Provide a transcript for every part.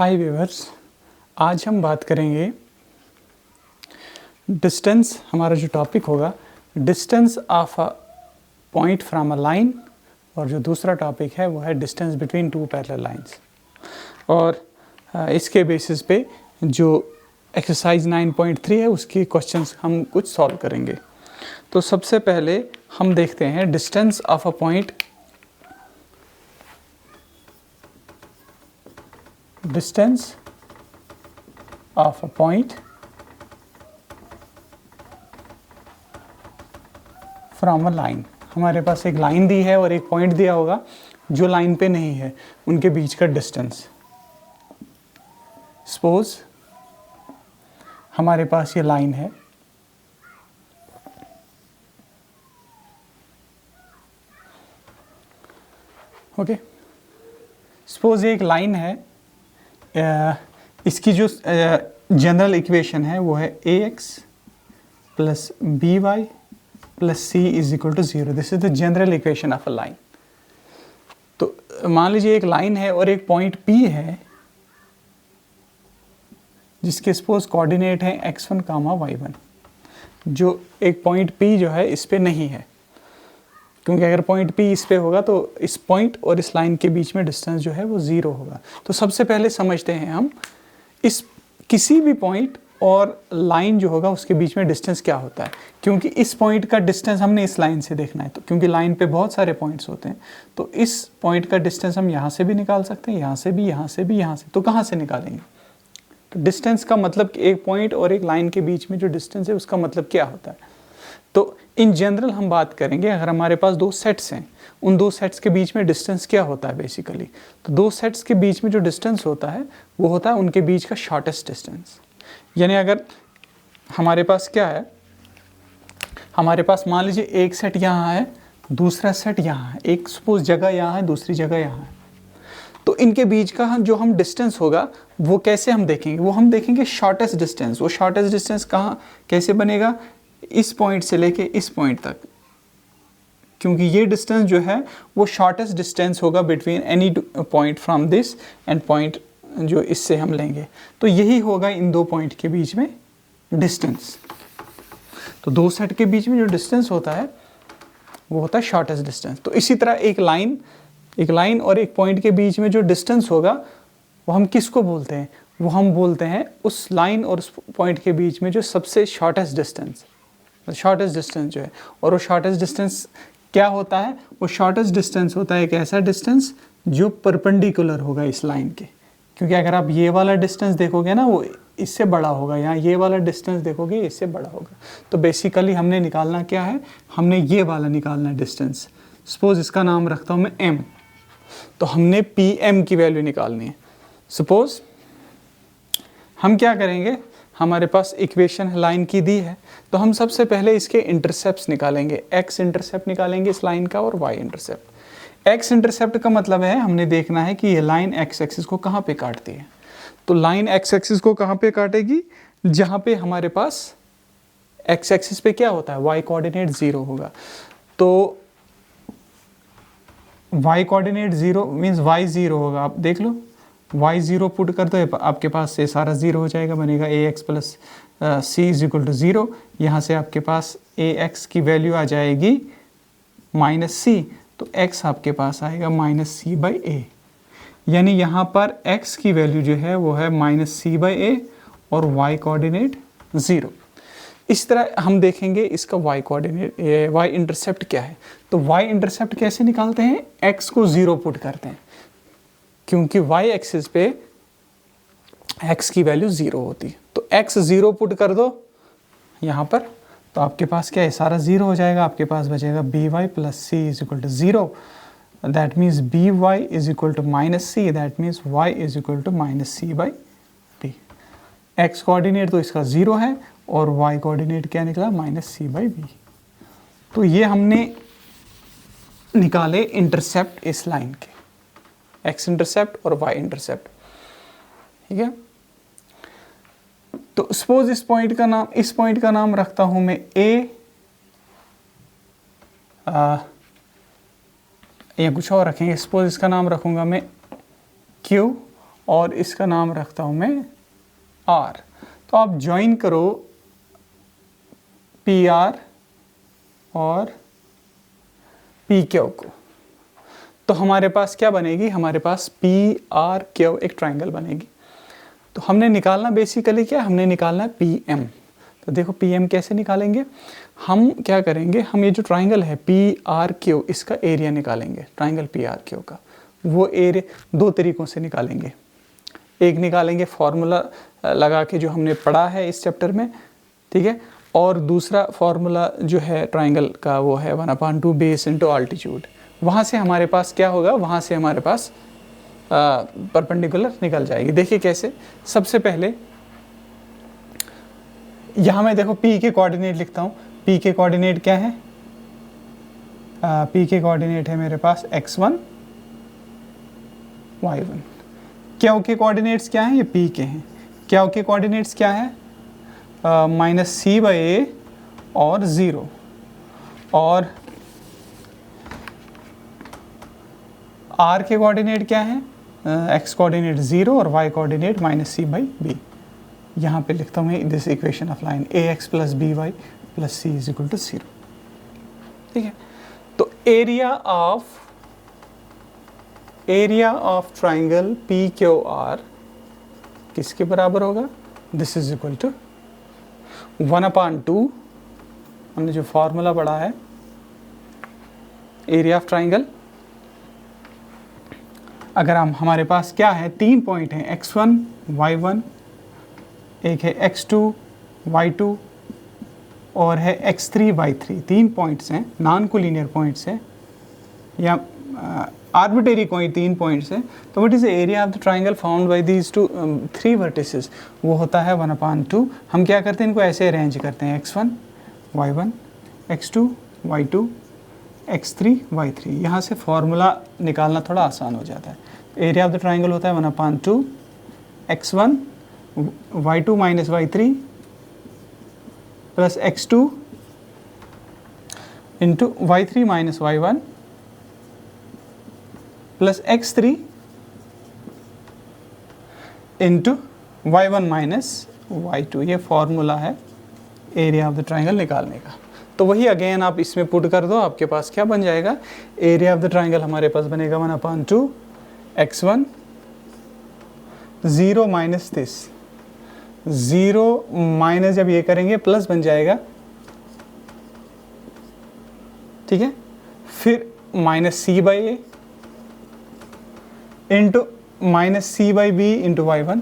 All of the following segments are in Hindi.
हाय व्यूअर्स, आज हम बात करेंगे डिस्टेंस। हमारा जो टॉपिक होगा distance of a point from a line, और जो दूसरा टॉपिक है वो है distance between two parallel lines. और इसके बेसिस पे जो एक्सरसाइज 9.3 है उसकी क्वेश्चंस हम कुछ सॉल्व करेंगे। तो सबसे पहले हम देखते हैं distance of a point, distance of a point from a line. हमारे पास एक लाइन दी है और एक पॉइंट दिया होगा जो लाइन पे नहीं है, उनके बीच का डिस्टेंस। सपोज हमारे पास ये लाइन है, ओके। सपोज एक लाइन है, इसकी जो जनरल इक्वेशन है वो है ax plus B Y plus C is equal to 0। This is the general equation of a line. तो मान लीजिए एक लाइन है और एक पॉइंट P है जिसके सपोज कोऑर्डिनेट है x1, y1। जो एक पॉइंट P जो है इस पे नहीं है, क्योंकि अगर पॉइंट P इस पे होगा तो इस पॉइंट और इस लाइन के बीच में डिस्टेंस जो है वो 0 होगा। तो सबसे पहले समझते हैं हम इस किसी भी पॉइंट और लाइन जो होगा उसके बीच में डिस्टेंस क्या होता है, क्योंकि इस पॉइंट का डिस्टेंस हमने इस लाइन से देखना है। तो क्योंकि लाइन पे बहुत सारे पॉइंट्स होते हैं, तो इस पॉइंट का डिस्टेंस हम यहाँ से भी निकाल सकते हैं, यहाँ से भी, यहाँ से भी, यहाँ से। तो कहाँ से निकालेंगे? तो डिस्टेंस का मतलब कि एक पॉइंट और एक लाइन के बीच में जो डिस्टेंस है उसका मतलब क्या होता है। तो इन जनरल हम बात करेंगे, अगर हमारे पास दो सेट्स हैं, उन दो सेट्स के बीच में डिस्टेंस क्या होता है बेसिकली। तो दो सेट्स के बीच में जो डिस्टेंस होता है वो होता है उनके बीच का शॉर्टेस्ट डिस्टेंस। यानी अगर हमारे पास क्या है, हमारे पास मान लीजिए एक सेट यहाँ है, दूसरा सेट यहाँ है, एक सपोज जगह यहाँ है, दूसरी जगह यहाँ है। तो इनके बीच का जो हम डिस्टेंस होगा वो कैसे हम देखेंगे? वो हम देखेंगे शॉर्टेस्ट डिस्टेंस। वो शॉर्टेस्ट डिस्टेंस कहाँ कैसे बनेगा? इस पॉइंट से लेके इस पॉइंट तक, क्योंकि ये डिस्टेंस जो है वो शॉर्टेस्ट डिस्टेंस होगा between any point from this and point जो इससे हम लेंगे। तो यही होगा इन दो पॉइंट के बीच में डिस्टेंस। तो दो सेट के बीच में जो डिस्टेंस होता है वो होता है शॉर्टेस्ट डिस्टेंस। तो इसी तरह एक लाइन और एक पॉइंट के बीच में जो डिस्टेंस होगा वो हम किसको बोलते हैं? वो हम बोलते हैं उस लाइन और उस पॉइंट के बीच में जो सबसे शॉर्टेस्ट डिस्टेंस जो है। और वो शॉर्टेस्ट डिस्टेंस क्या होता है? वो शॉर्टेस्ट डिस्टेंस होता है एक ऐसा डिस्टेंस जो परपेंडिकुलर होगा इस लाइन के। क्योंकि अगर आप ये वाला डिस्टेंस देखोगे ना वो इससे बड़ा होगा, यहाँ ये वाला डिस्टेंस देखोगे इससे बड़ा होगा। तो बेसिकली हमने निकालना क्या है? हमने ये वाला निकालना है डिस्टेंस। सपोज इसका नाम रखता हूँ मैं m। तो हमने pm की वैल्यू निकालनी है। सपोज हम क्या करेंगे, हमारे पास इक्वेशन है लाइन की दी है, तो हम सबसे पहले इसके इंटरसेप्ट्स निकालेंगे। x इंटरसेप्ट निकालेंगे इस लाइन का और y इंटरसेप्ट। x इंटरसेप्ट का मतलब है हमने देखना है कि ये लाइन x एक्सिस को कहाँ पे काटती है। तो लाइन x एक्सिस को कहाँ पे काटेगी? जहाँ पे हमारे पास x एक्सिस पे क्या होता है? y कोऑर्डिनेट 0 होगा। तो y कोऑर्डिनेट 0 मीन्स y 0 होगा। आप देख लो, y 0 पुट कर दो, आपके पास से सारा 0 हो जाएगा, बनेगा ax plus c is equal to 0। यहाँ से आपके पास ax की वैल्यू आ जाएगी माइनस c, तो x आपके पास आएगा माइनस c बाई a। यानी यहाँ पर x की वैल्यू जो है वो है माइनस c बाई a और y कोऑर्डिनेट 0। इस तरह हम देखेंगे इसका y कोऑर्डिनेट, y इंटरसेप्ट क्या है। तो y इंटरसेप्ट कैसे निकालते हैं? x को 0 पुट करते हैं, क्योंकि y एक्सिस पे x की वैल्यू 0 होती है। तो x 0 पुट कर दो यहाँ पर, तो आपके पास क्या है? सारा 0 हो जाएगा। आपके पास बचेगा by plus c is equal to 0। That means by is equal to minus c, that means y is equal to minus c by b। x coordinate तो इसका 0 है और y कोऑर्डिनेट क्या निकला? Minus c by b। तो ये हमने निकाले इंटरसेप्ट इस लाइन के, x इंटरसेप्ट और y इंटरसेप्ट, ठीक है। तो सपोज इस पॉइंट का नाम रखता हूं मैं a, या कुछ और रखेंगे। सपोज इसका नाम रखूंगा मैं Q और इसका नाम रखता हूँ मैं R। तो आप ज्वाइन करो PR और PQ को, तो हमारे पास क्या बनेगी, हमारे पास PRQ एक ट्राइंगल बनेगी। तो हमने निकालना बेसिकली क्या, हमने निकालना है PM। तो देखो PM कैसे निकालेंगे, हम क्या करेंगे, हम ये जो ट्राइंगल है PRQ इसका एरिया निकालेंगे, ट्राइंगल PRQ का। वो एरिया दो तरीक़ों से निकालेंगे, एक निकालेंगे फॉर्मूला लगा के जो हमने पढ़ा है इस चैप्टर में, ठीक है, और दूसरा फॉर्मूला जो है ट्राइंगल का वो है 1/2 बेस इंटू अल्टीट्यूड। वहाँ से हमारे पास क्या होगा, वहाँ से हमारे पास परपेंडिकुलर निकल जाएगी। देखिए कैसे, सबसे पहले यहाँ मैं देखो P के कोऑर्डिनेट लिखता हूँ। P के कोऑर्डिनेट क्या है, P के कोऑर्डिनेट है मेरे पास x1 y1। Q के कोऑर्डिनेट्स क्या हैं, ये P के हैं। Q के कोऑर्डिनेट्स क्या है, -c/a और 0, और R के कोऑर्डिनेट क्या है, x कोऑर्डिनेट 0 और y कोऑर्डिनेट -c/b। यहाँ पे लिखता हूँ this equation of line ax + by + c = 0। ठीक है, तो एरिया ऑफ ट्राइंगल PQR किसके बराबर होगा, दिस इज इक्वल टू 1/2, हमने जो फॉर्मूला पढ़ा है एरिया ऑफ ट्राइंगल। अगर हम हमारे पास क्या है, 3 पॉइंट हैं x1 y1, एक है x2 y2 और है x3 y3। 3 पॉइंट्स हैं, नॉन कोलिनियर पॉइंट्स हैं या आर्बिट्रेरी कोई 3 पॉइंट्स हैं। तो what is the area of the triangle found by these 3 vertices, वो होता है 1/2। हम क्या करते हैं, इनको ऐसे अरेंज करते हैं, x1 y1, x2 y2, x3 y3। यहाँ से फॉर्मूला निकालना थोड़ा आसान हो जाता है। एरिया ऑफ द ट्राइंगल होता है 1/2 x1 y2 - y3 plus x2 into y3 - y1 plus x3 into y1 - y2। ये फॉर्मूला है एरिया ऑफ द ट्राइंगल निकालने का। तो वही अगेन आप इसमें पुट कर दो, आपके पास क्या बन जाएगा, एरिया ऑफ द ट्राइंगल हमारे पास बनेगा 1/2 x1 0 माइनस दिस 0 माइनस, जब ये करेंगे प्लस बन जाएगा, ठीक है, फिर -c/a into -c/b into y1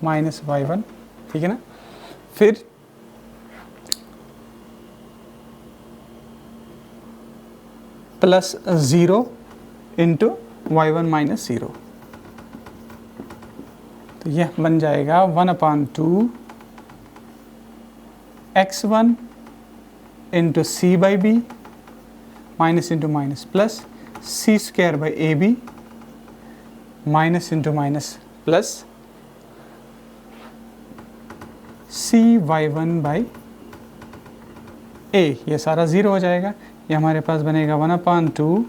-y1, ठीक है ना, फिर प्लस 0 इंटू y1 - 0। तो यह बन जाएगा 1/2 x1 into c/b minus into minus plus c²/ab minus into minus plus cy1/a। ये सारा 0 हो जाएगा। ये हमारे पास बनेगा 1/2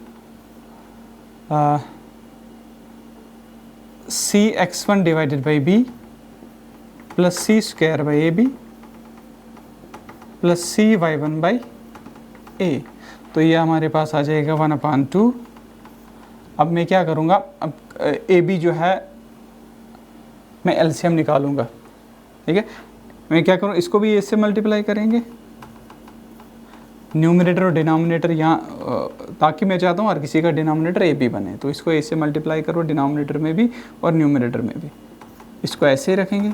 cx1 divided by b plus c²/ab plus cy1/a। तो ये हमारे पास आ जाएगा 1/2। अब मैं क्या करूँगा, अब AB जो है मैं LCM निकालूंगा, ठीक है। मैं क्या करूँ, इसको भी इससे मल्टीप्लाई करेंगे, न्यूमरेटर और डिनोमिनेटर यहाँ, ताकि मैं चाहता हूँ हर किसी का डिनोमिनेटर AB बने, तो इसको A से मल्टीप्लाई करो डिनोमिनेटर में भी और न्यूमरेटर में भी। इसको ऐसे ही रखेंगे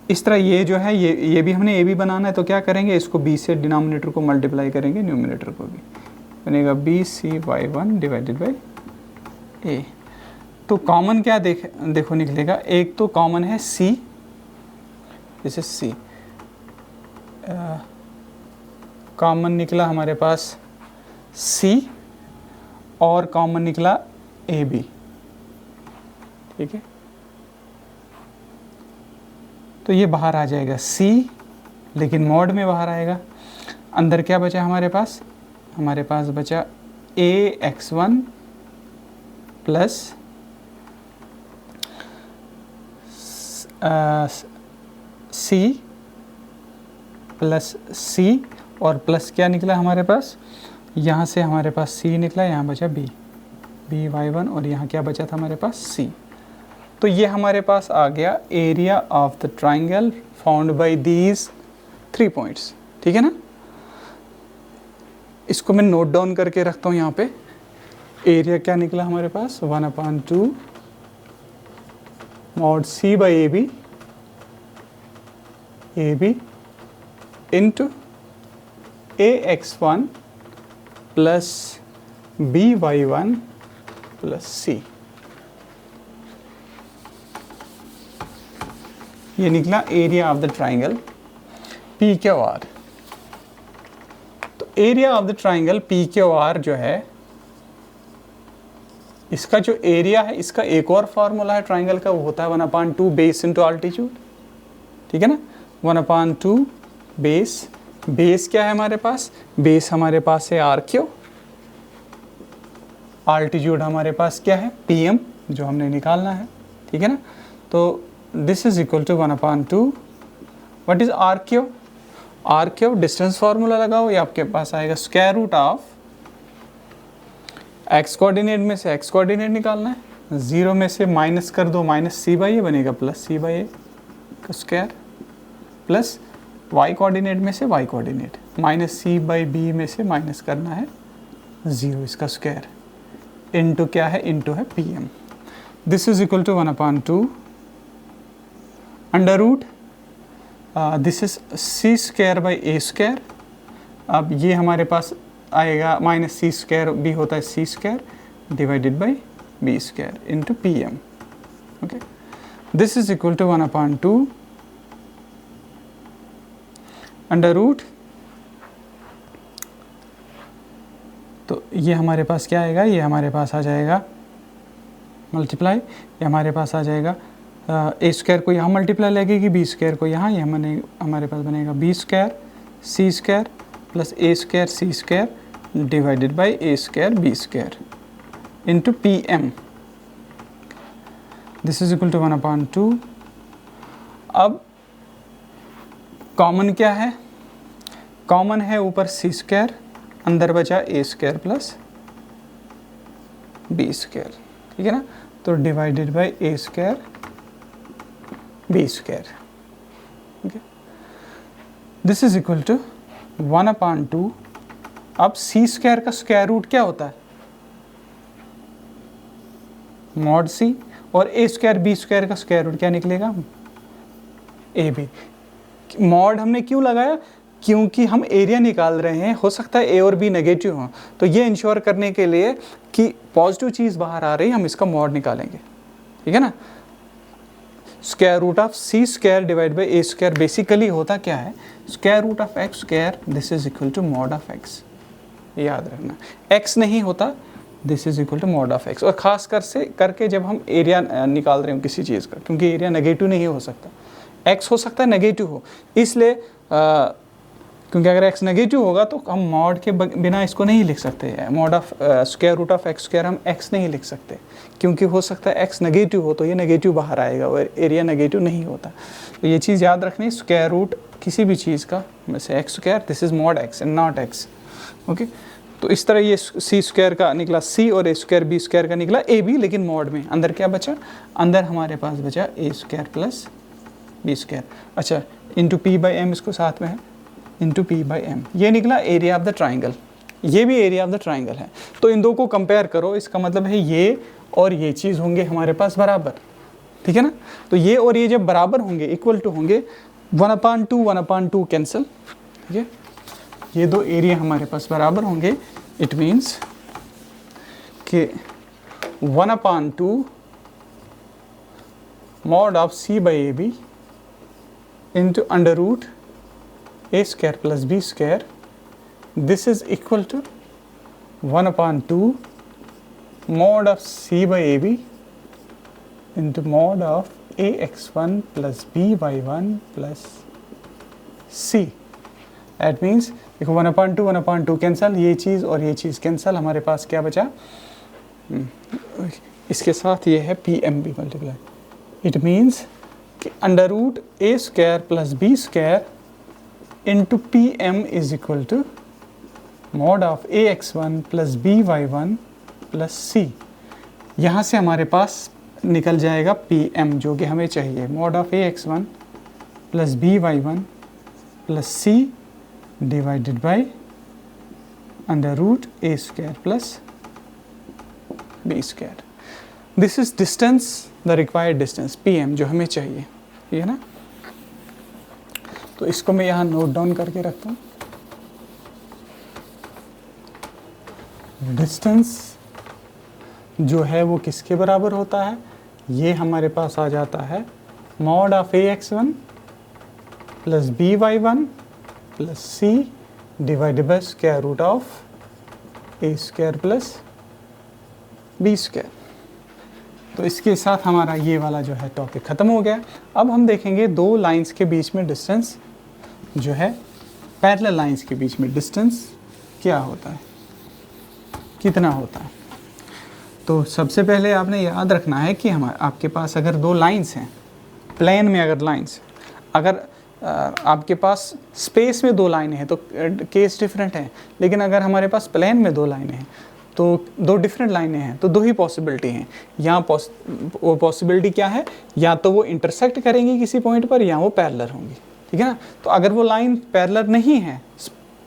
इस तरह। ये जो है ये भी हमने AB बनाना है, तो क्या करेंगे, इसको B से डिनोमिनेटर को मल्टीप्लाई करेंगे, न्यूमरेटर को भी बनेगा BC/y1 डिवाइडेड बाई A। तो कॉमन क्या देखो निकलेगा, एक तो कॉमन है C, जैसे C कॉमन निकला हमारे पास C और कॉमन निकला AB, ठीक है। तो ये बाहर आ जाएगा C, लेकिन मॉड में बाहर आएगा। अंदर क्या बचा हमारे पास बचा ax1 plus c plus c और प्लस क्या निकला हमारे पास, यहाँ से हमारे पास c निकला, यहाँ बचा b y1 और यहाँ क्या बचा था हमारे पास c। तो ये हमारे पास आ गया area of the triangle found by these 3 points. ठीक है ना, इसको मैं नोट डाउन करके रखता हूँ यहाँ पे। एरिया क्या निकला हमारे पास, 1/2 mod c by A B into ax1 plus by1 plus c। ये निकला area of the triangle P Q R. तो area of the triangle P Q R जो है, इसका जो एरिया है, इसका एक और फार्मूला है ट्राइंगल का, वो होता है 1/2 बेस इंटू अल्टीट्यूड। ठीक है ना, 1/2 बेस। बेस क्या है हमारे पास, बेस हमारे पास है आर क्यू, अल्टीट्यूड हमारे पास क्या है pm, जो हमने निकालना है। ठीक है ना, तो this is equal to 1/2 what is R Q. R Q distance formula लगाओ, ये आपके पास आएगा square root of X coordinate में से एक्स कोऑर्डिनेट निकालना है, 0 में से माइनस कर दो, माइनस सी बाई ए बनेगा प्लस सी बाई ए का स्क्वायर, प्लस वाई कोऑर्डिनेट में से Y coordinate, minus C by B में से माइनस करना है 0 इसका स्क्वायर, इनटू क्या है, इनटू है pm। This is equal to 1/2 under root this is C square by A square. अब ये हमारे पास आएगा माइनस सी स्क्वायर भी होता है C square divided by B square into pm। Okay, this is equal to 1/2 under root, तो ये हमारे पास क्या आएगा, ये हमारे पास आ जाएगा मल्टीप्लाई, ये हमारे पास आ जाएगा ए स्क्वायर को यहाँ मल्टीप्लाई लगेगी, बी स्क्वायर को यहाँ, ये हमारे पास बनेगा B square C square plus A square C square divided by A square B square into pm। This is equal to 1/2। अब कॉमन क्या है, कॉमन है ऊपर सी स्क्वायर, अंदर बचा A square plus B square. ठीक है ना, तो divided by A square B square. Okay, this is equal to 1/2। अब सी स्क्वायर का स्क्वायर रूट क्या होता है, मॉड सी, और ए स्क्वायर बी स्क्वायर का स्क्वायर रूट क्या निकलेगा, ए बी। मॉड हमने क्यों लगाया, क्योंकि हम एरिया निकाल रहे हैं, हो सकता है ए और बी नेगेटिव हो, तो ये इंश्योर करने के लिए कि पॉजिटिव चीज़ बाहर आ रही है, हम इसका मॉड निकालेंगे। ठीक है ना, square root of C square divide by A square basically होता क्या है, square root of X square, this is equal to mod of X. याद रखना, एक्स नहीं होता, this is equal to mod of X. और ख़ास कर से करके जब हम एरिया निकाल रहे हो किसी चीज़ का, क्योंकि एरिया नेगेटिव नहीं हो सकता, एक्स हो सकता है नेगेटिव हो, इसलिए क्योंकि अगर x नेगेटिव होगा तो हम मॉड के बिना इसको नहीं लिख सकते, mod of square root of X square हम x नहीं लिख सकते, क्योंकि हो सकता है x नेगेटिव हो तो ये नेगेटिव बाहर आएगा और एरिया नेगेटिव नहीं होता। तो ये चीज़ याद रखनी, स्क्वायर रूट किसी भी चीज़ का वैसे x square, this is mod x and not x। Okay, तो इस तरह ये सी स्क्वायर का निकला c और ए स्क्वायर बी स्क्वायर का निकला ए बी, लेकिन मॉड में अंदर क्या बचा, अंदर हमारे पास बचा A square plus B square. अच्छा, इंटू पी बाई एम, इसको साथ में है इंटू पी बाई एम, ये निकला एरिया ऑफ द ट्राइंगल। ये भी एरिया ऑफ द ट्राइंगल है, तो इन दो को कंपेयर करो, इसका मतलब है ये और ये चीज़ होंगे हमारे पास बराबर। ठीक है ना, तो ये और ये जब बराबर होंगे, इक्वल टू होंगे, 1/2 कैंसिल। ठीक है, ये दो एरिया हमारे पास बराबर होंगे, इट मीन्स कि 1/2 mod of C by A B into under root a square plus b square, this is equal to 1/2 mod of c by ab into mod of ax1 plus by1 plus c. That means देखो 1/2 कैंसल, ये चीज़ और ये चीज़ कैंसल, हमारे पास क्या बचा, इसके साथ ये है P M B multiply. It means कि √a² plus b² into P M is equal to mod of ax1 plus by1 plus C. यहाँ से हमारे पास निकल जाएगा पी एम जो कि हमें चाहिए, mod of ax1 plus by1 plus C divided by √a² plus b²। This is distance, the required distance pm जो हमें चाहिए, ठीक है ना। तो इसको मैं यहाँ नोट डाउन करके रखता हूँ। डिस्टेंस जो है वो किसके बराबर होता है, ये हमारे पास आ जाता है mod of ax1 plus by1 plus C divided by square root of a² plus b²। तो इसके साथ हमारा ये वाला जो है टॉपिक ख़त्म हो गया। अब हम देखेंगे दो लाइंस के बीच में डिस्टेंस जो है, पैरेलल लाइंस के बीच में डिस्टेंस क्या होता है, कितना होता है। तो सबसे पहले आपने याद रखना है कि आपके पास अगर दो लाइंस हैं, प्लेन में अगर लाइंस, अगर आपके पास स्पेस में दो लाइनें हैं तो केस डिफरेंट है, लेकिन अगर हमारे पास प्लेन में दो लाइनें हैं तो दो डिफरेंट लाइनें हैं, तो दो ही पॉसिबिलिटी हैं। यहाँ वो पॉसिबिलिटी क्या है, या तो वो इंटरसेक्ट करेंगी किसी पॉइंट पर या वो पैरेलल होंगी, ठीक है ना। तो अगर वो लाइन पैरेलल नहीं है,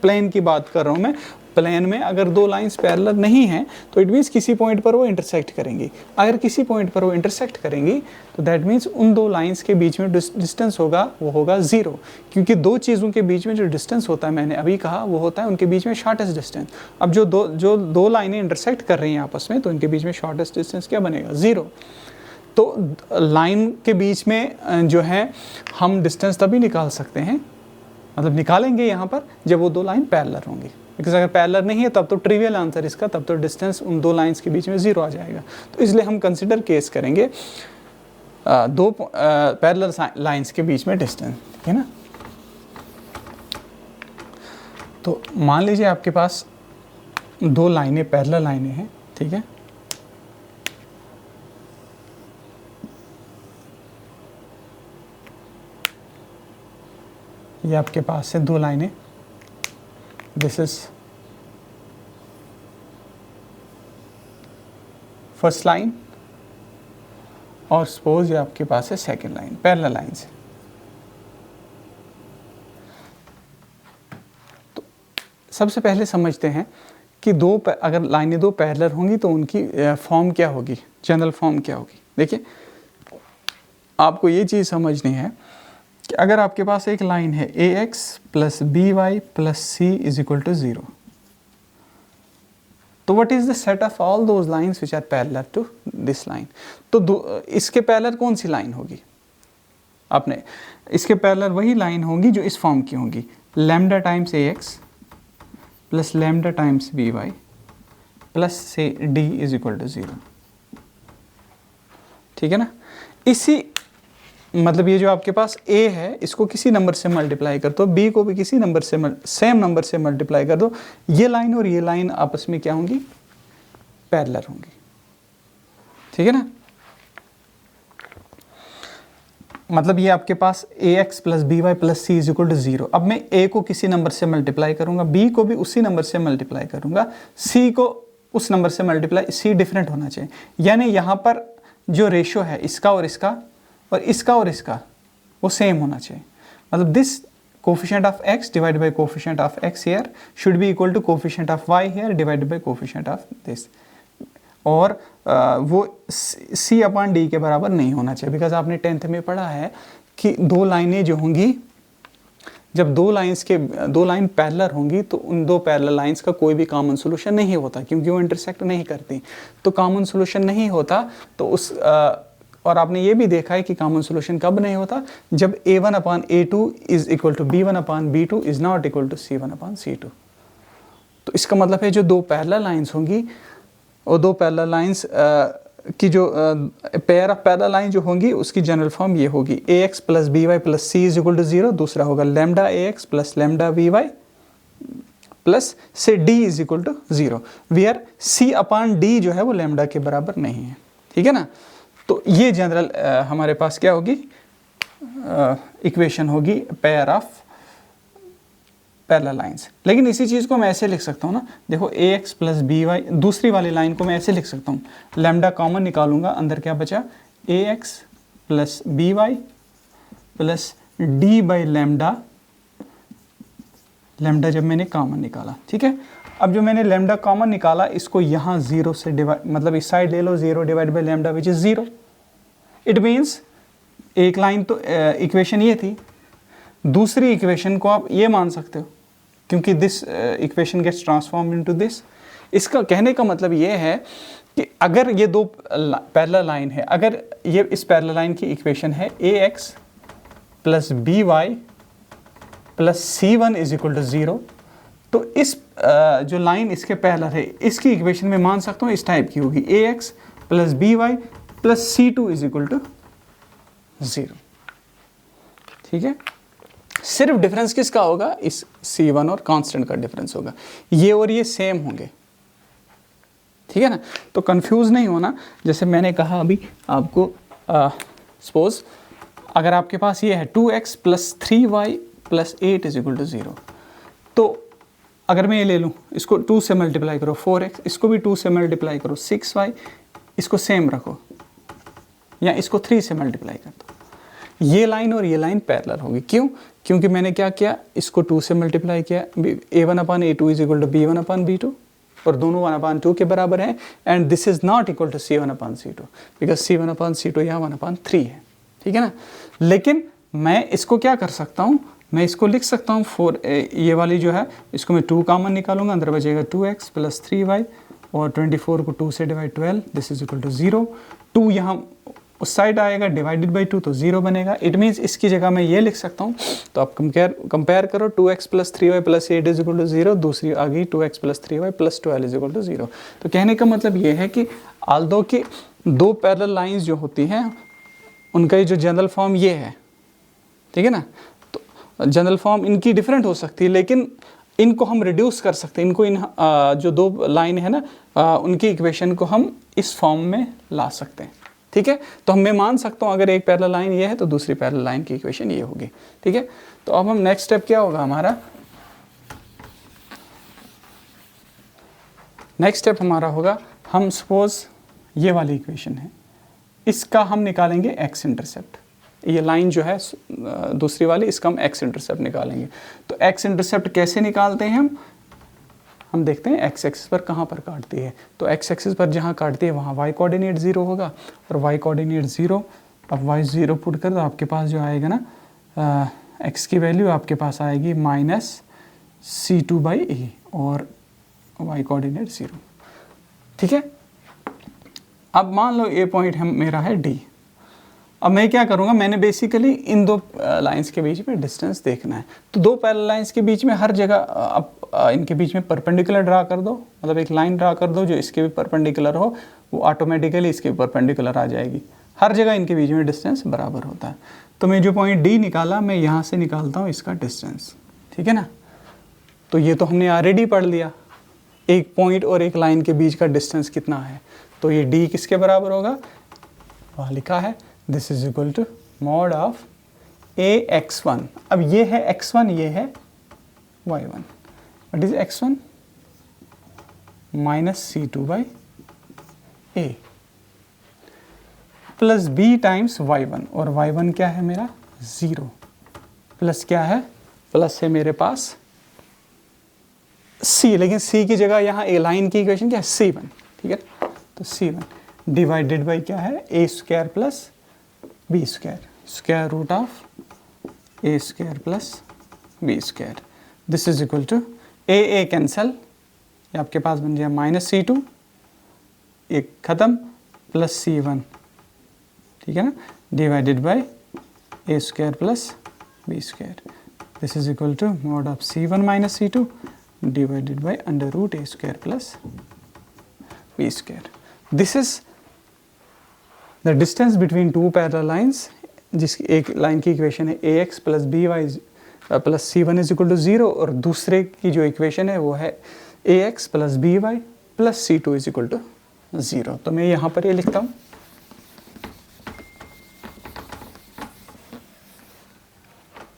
प्लेन की बात कर रहा हूँ मैं, प्लेन में अगर दो लाइंस पैरेलल नहीं हैं तो इट मीन्स किसी पॉइंट पर वो इंटरसेक्ट करेंगी। अगर किसी पॉइंट पर वो इंटरसेक्ट करेंगी तो दैट मीन्स उन दो लाइंस के बीच में डिस्टेंस होगा वो होगा 0, क्योंकि दो चीज़ों के बीच में जो डिस्टेंस होता है, मैंने अभी कहा, वो होता है उनके बीच में शॉर्टेस्ट डिस्टेंस। अब जो दो लाइनें इंटरसेक्ट कर रही हैं आपस में, तो उनके बीच में शॉर्टेस्ट डिस्टेंस क्या बनेगा, 0। तो लाइन के बीच में जो है हम डिस्टेंस तभी निकाल सकते हैं, मतलब निकालेंगे यहाँ पर जब वो दो लाइन पैरेलल होंगी, बिकॉज अगर पैरेलल नहीं है तब तो ट्रिवियल आंसर इसका, तब तो डिस्टेंस उन दो लाइंस के बीच में 0 आ जाएगा। तो इसलिए हम कंसिडर केस करेंगे दो पैरेलल लाइंस के बीच में डिस्टेंस, ठीक है ना। तो मान लीजिए आपके पास दो लाइनें पैरेलल लाइनें हैं, ठीक है। ये आपके पास है दो लाइनें, दिस इज फर्स्ट लाइन और सपोज ये आपके पास है सेकंड लाइन, पैरेलल लाइन से। तो सबसे पहले समझते हैं कि अगर लाइनें दो पैरेलल होंगी तो उनकी फॉर्म क्या होगी, जनरल फॉर्म क्या होगी। देखिए, आपको ये चीज़ समझनी है कि अगर आपके पास एक लाइन है ax plus by plus c is equal to 0, तो what is the set of all those lines which are parallel to this line. तो इसके पैरेलल कौन सी लाइन होगी, आपने इसके पैरेलल वही लाइन होगी जो इस फॉर्म की होगी, lambda times ax plus lambda times by plus से d इज इक्वल टू 0, ठीक है ना। इसी मतलब ये जो आपके पास a है, इसको किसी नंबर से मल्टीप्लाई कर दो, b को भी किसी नंबर से सेम नंबर से मल्टीप्लाई कर दो, ये लाइन और ये लाइन आपस में क्या होंगी, पैरेलल होंगी, ठीक है ना। मतलब ये आपके पास ax plus by plus c is equal to 0। अब मैं a को किसी नंबर से मल्टीप्लाई करूंगा, b को भी उसी नंबर से मल्टीप्लाई करूंगा, c को उस नंबर से मल्टीप्लाई, c डिफरेंट होना चाहिए, यानी यहाँ पर जो रेशो है इसका और इसका और इसका और इसका वो सेम होना चाहिए। मतलब this coefficient of x divided by coefficient of x here should be equal to coefficient of y here divided by coefficient of this, और वो c अपॉन d के बराबर नहीं होना चाहिए, बिकॉज आपने 10th में पढ़ा है कि दो लाइनें जो होंगी, जब दो लाइन पैरेलल होंगी तो उन दो पैरेलल लाइंस का कोई भी कॉमन सोल्यूशन नहीं होता, क्योंकि वो इंटरसेक्ट नहीं करती। तो कॉमन सोल्यूशन नहीं होता तो उस और आपने ये भी देखा है कि कॉमन सोल्यूशन कब नहीं होता, जब a1 upon a2 is equal to b1 upon b2 is not equal to c1 upon c2। तो इसका मतलब है जो दो पैरेलल लाइंस होंगी, और दो पैरेलल लाइंस की जो पेयर ऑफ पैरेलल लाइन जो होंगी उसकी जनरल फॉर्म ये होगी, ax plus by plus c is equal to 0, दूसरा होगा lambda ax plus lambda by plus से d is equal to 0, where c upon d जो है वो लैम्डा के बराबर नहीं है, ठीक है ना। तो ये जनरल हमारे पास क्या होगी, इक्वेशन होगी पेयर ऑफ पैरेलल लाइंस। लेकिन इसी चीज़ को मैं ऐसे लिख सकता हूँ ना, देखो ax प्लस बी वाई, दूसरी वाली लाइन को मैं ऐसे लिख सकता हूँ, लैम्डा कॉमन निकालूंगा, अंदर क्या बचा ax plus B Y plus D by lambda, lambda जब मैंने कॉमन निकाला, ठीक है। अब जो मैंने लैम्डा कॉमन निकाला इसको यहाँ 0 से डिवाइड, मतलब इस साइड ले लो, 0 divide by lambda which is 0। It means एक लाइन तो इक्वेशन ये थी, दूसरी इक्वेशन को आप ये मान सकते हो, क्योंकि this equation gets transform into this. इसका कहने का मतलब ये है कि अगर ये दो पैरेलल लाइन है, अगर ये इस पैरेलल लाइन की इक्वेशन है ax plus B Y plus C one is equal to 0, तो इस जो लाइन इसके पैरेलल है इसकी इक्वेशन में मान सकता हूँ इस टाइप की होगी, ax plus B Y plus C two is equal to 0, ठीक है। सिर्फ डिफरेंस किसका होगा, इस C1 और कांस्टेंट का डिफरेंस होगा, ये और ये सेम होंगे, ठीक है ना। तो कंफ्यूज नहीं होना, जैसे मैंने कहा अभी आपको, सपोज अगर आपके पास ये है 2x plus 3y plus 8 is equal to 0, तो अगर मैं ये ले लूँ, इसको 2 से मल्टीप्लाई करो 4x, इसको भी 2 से मल्टीप्लाई करो 6y, इसको सेम रखो, या इसको 3 से मल्टीप्लाई कर दो, ये लाइन और ये लाइन पैरेलल होगी। क्यों? क्योंकि मैंने क्या किया, इसको 2 से मल्टीप्लाई किया, a1 upon a2 is equal to b1 upon b2, और दोनों 1 अपॉन 2 के बराबर हैं, and this is not equal to c1 upon c2, because c1 upon c2 यहाँ 1 अपॉन 3 है, ठीक है ना। लेकिन मैं इसको क्या कर सकता हूँ, मैं इसको लिख सकता हूँ 4, ये वाली जो है इसको मैं 2 कॉमन निकालूंगा, अंदर बचेगा 2x प्लस 3y, और 24 को 2 से divide 12, this is equal to 0, 2 यहाँ उस साइड आएगा, डिवाइडेड बाई 2 तो 0 बनेगा। इट मीन्स इसकी जगह मैं ये लिख सकता हूँ, तो आप कंपेयर करो, 2x plus 3y plus 8 is equal to 0, दूसरी आ गई 2x plus 3y plus 12 is equal to 0। तो कहने का मतलब ये है कि आल्दो कि दो पैरेलल लाइंस जो होती हैं उनका जो जनरल फॉर्म ये है, ठीक है ना। तो जनरल फॉर्म इनकी डिफरेंट हो सकती है, लेकिन इनको हम रिड्यूस कर सकते हैं, इनको इन जो दो लाइन है ना उनकी इक्वेशन को हम इस फॉर्म में ला सकते हैं, ठीक है। तो मैं मान सकता हूँ अगर एक पैरेलल लाइन ये है तो दूसरी पैरेलल लाइन की इक्वेशन ये होगी, ठीक है। तो अब हम नेक्स्ट स्टेप क्या होगा हमारा, नेक्स्ट स्टेप हमारा होगा, हम सपोज ये वाली इक्वेशन है, इसका हम निकालेंगे एक्स इंटरसेप्ट, ये लाइन जो है दूसरी वाली, इसका हम एक्स इंटरसेप्ट निकालेंगे। तो एक्स इंटरसेप्ट कैसे निकालते हैं हम देखते हैं एक्स एक्सिस पर कहाँ पर काटती है। तो एक्स एक्सिस पर जहाँ काटती है वहाँ वाई कोऑर्डिनेट 0 होगा, और वाई कोऑर्डिनेट 0, अब वाई 0 पुट कर तो आपके पास जो आएगा ना एक्स की वैल्यू आपके पास आएगी -c2/a, और वाई कोऑर्डिनेट 0, ठीक है। अब मान लो ये पॉइंट हम मेरा है D, अब मैं क्या करूँगा, मैंने बेसिकली इन दो लाइंस के बीच में डिस्टेंस देखना है। तो दो पैरेलल लाइंस के बीच में हर जगह अब इनके बीच में परपेंडिकुलर ड्रा कर दो, मतलब एक लाइन ड्रा कर दो जो इसके भी परपेंडिकुलर हो, वो ऑटोमेटिकली इसके परपेंडिकुलर आ जाएगी। हर जगह इनके बीच में डिस्टेंस बराबर होता है। तो मैं जो पॉइंट D निकाला, मैं यहाँ से निकालता हूँ इसका डिस्टेंस, ठीक है ना। तो ये तो हमने ऑलरेडी पढ़ लिया, एक पॉइंट और एक लाइन के बीच का डिस्टेंस कितना है। तो ये D किसके बराबर होगा, वहाँ लिखा है this is equal to mod of ax1। अब ये है x1, ये है y1, what is x1 -c2/a plus b times y1, और y1 क्या है मेरा 0, प्लस क्या है, प्लस है मेरे पास c, लेकिन c की जगह यहाँ a लाइन की इक्वेशन क्या है c1, ठीक है। तो c1 डिवाइडेड बाई क्या है a square plus b square, square root of a square plus b square, this is equal to a cancel, ये आपके पास बन जाए -c2, एक ख़त्म, प्लस c1, ठीक है ना, divided by a square plus b square, this is equal to mod of c1 -c2 divided by under root a square plus b square. This is the distance between two parallel lines, जिसकी एक लाइन की इक्वेशन है ax plus by plus C one is equal to 0 और दूसरे की जो इक्वेशन है वो है A X plus B Y plus C two is equal to 0। तो मैं यहाँ पर ये लिखता हूँ,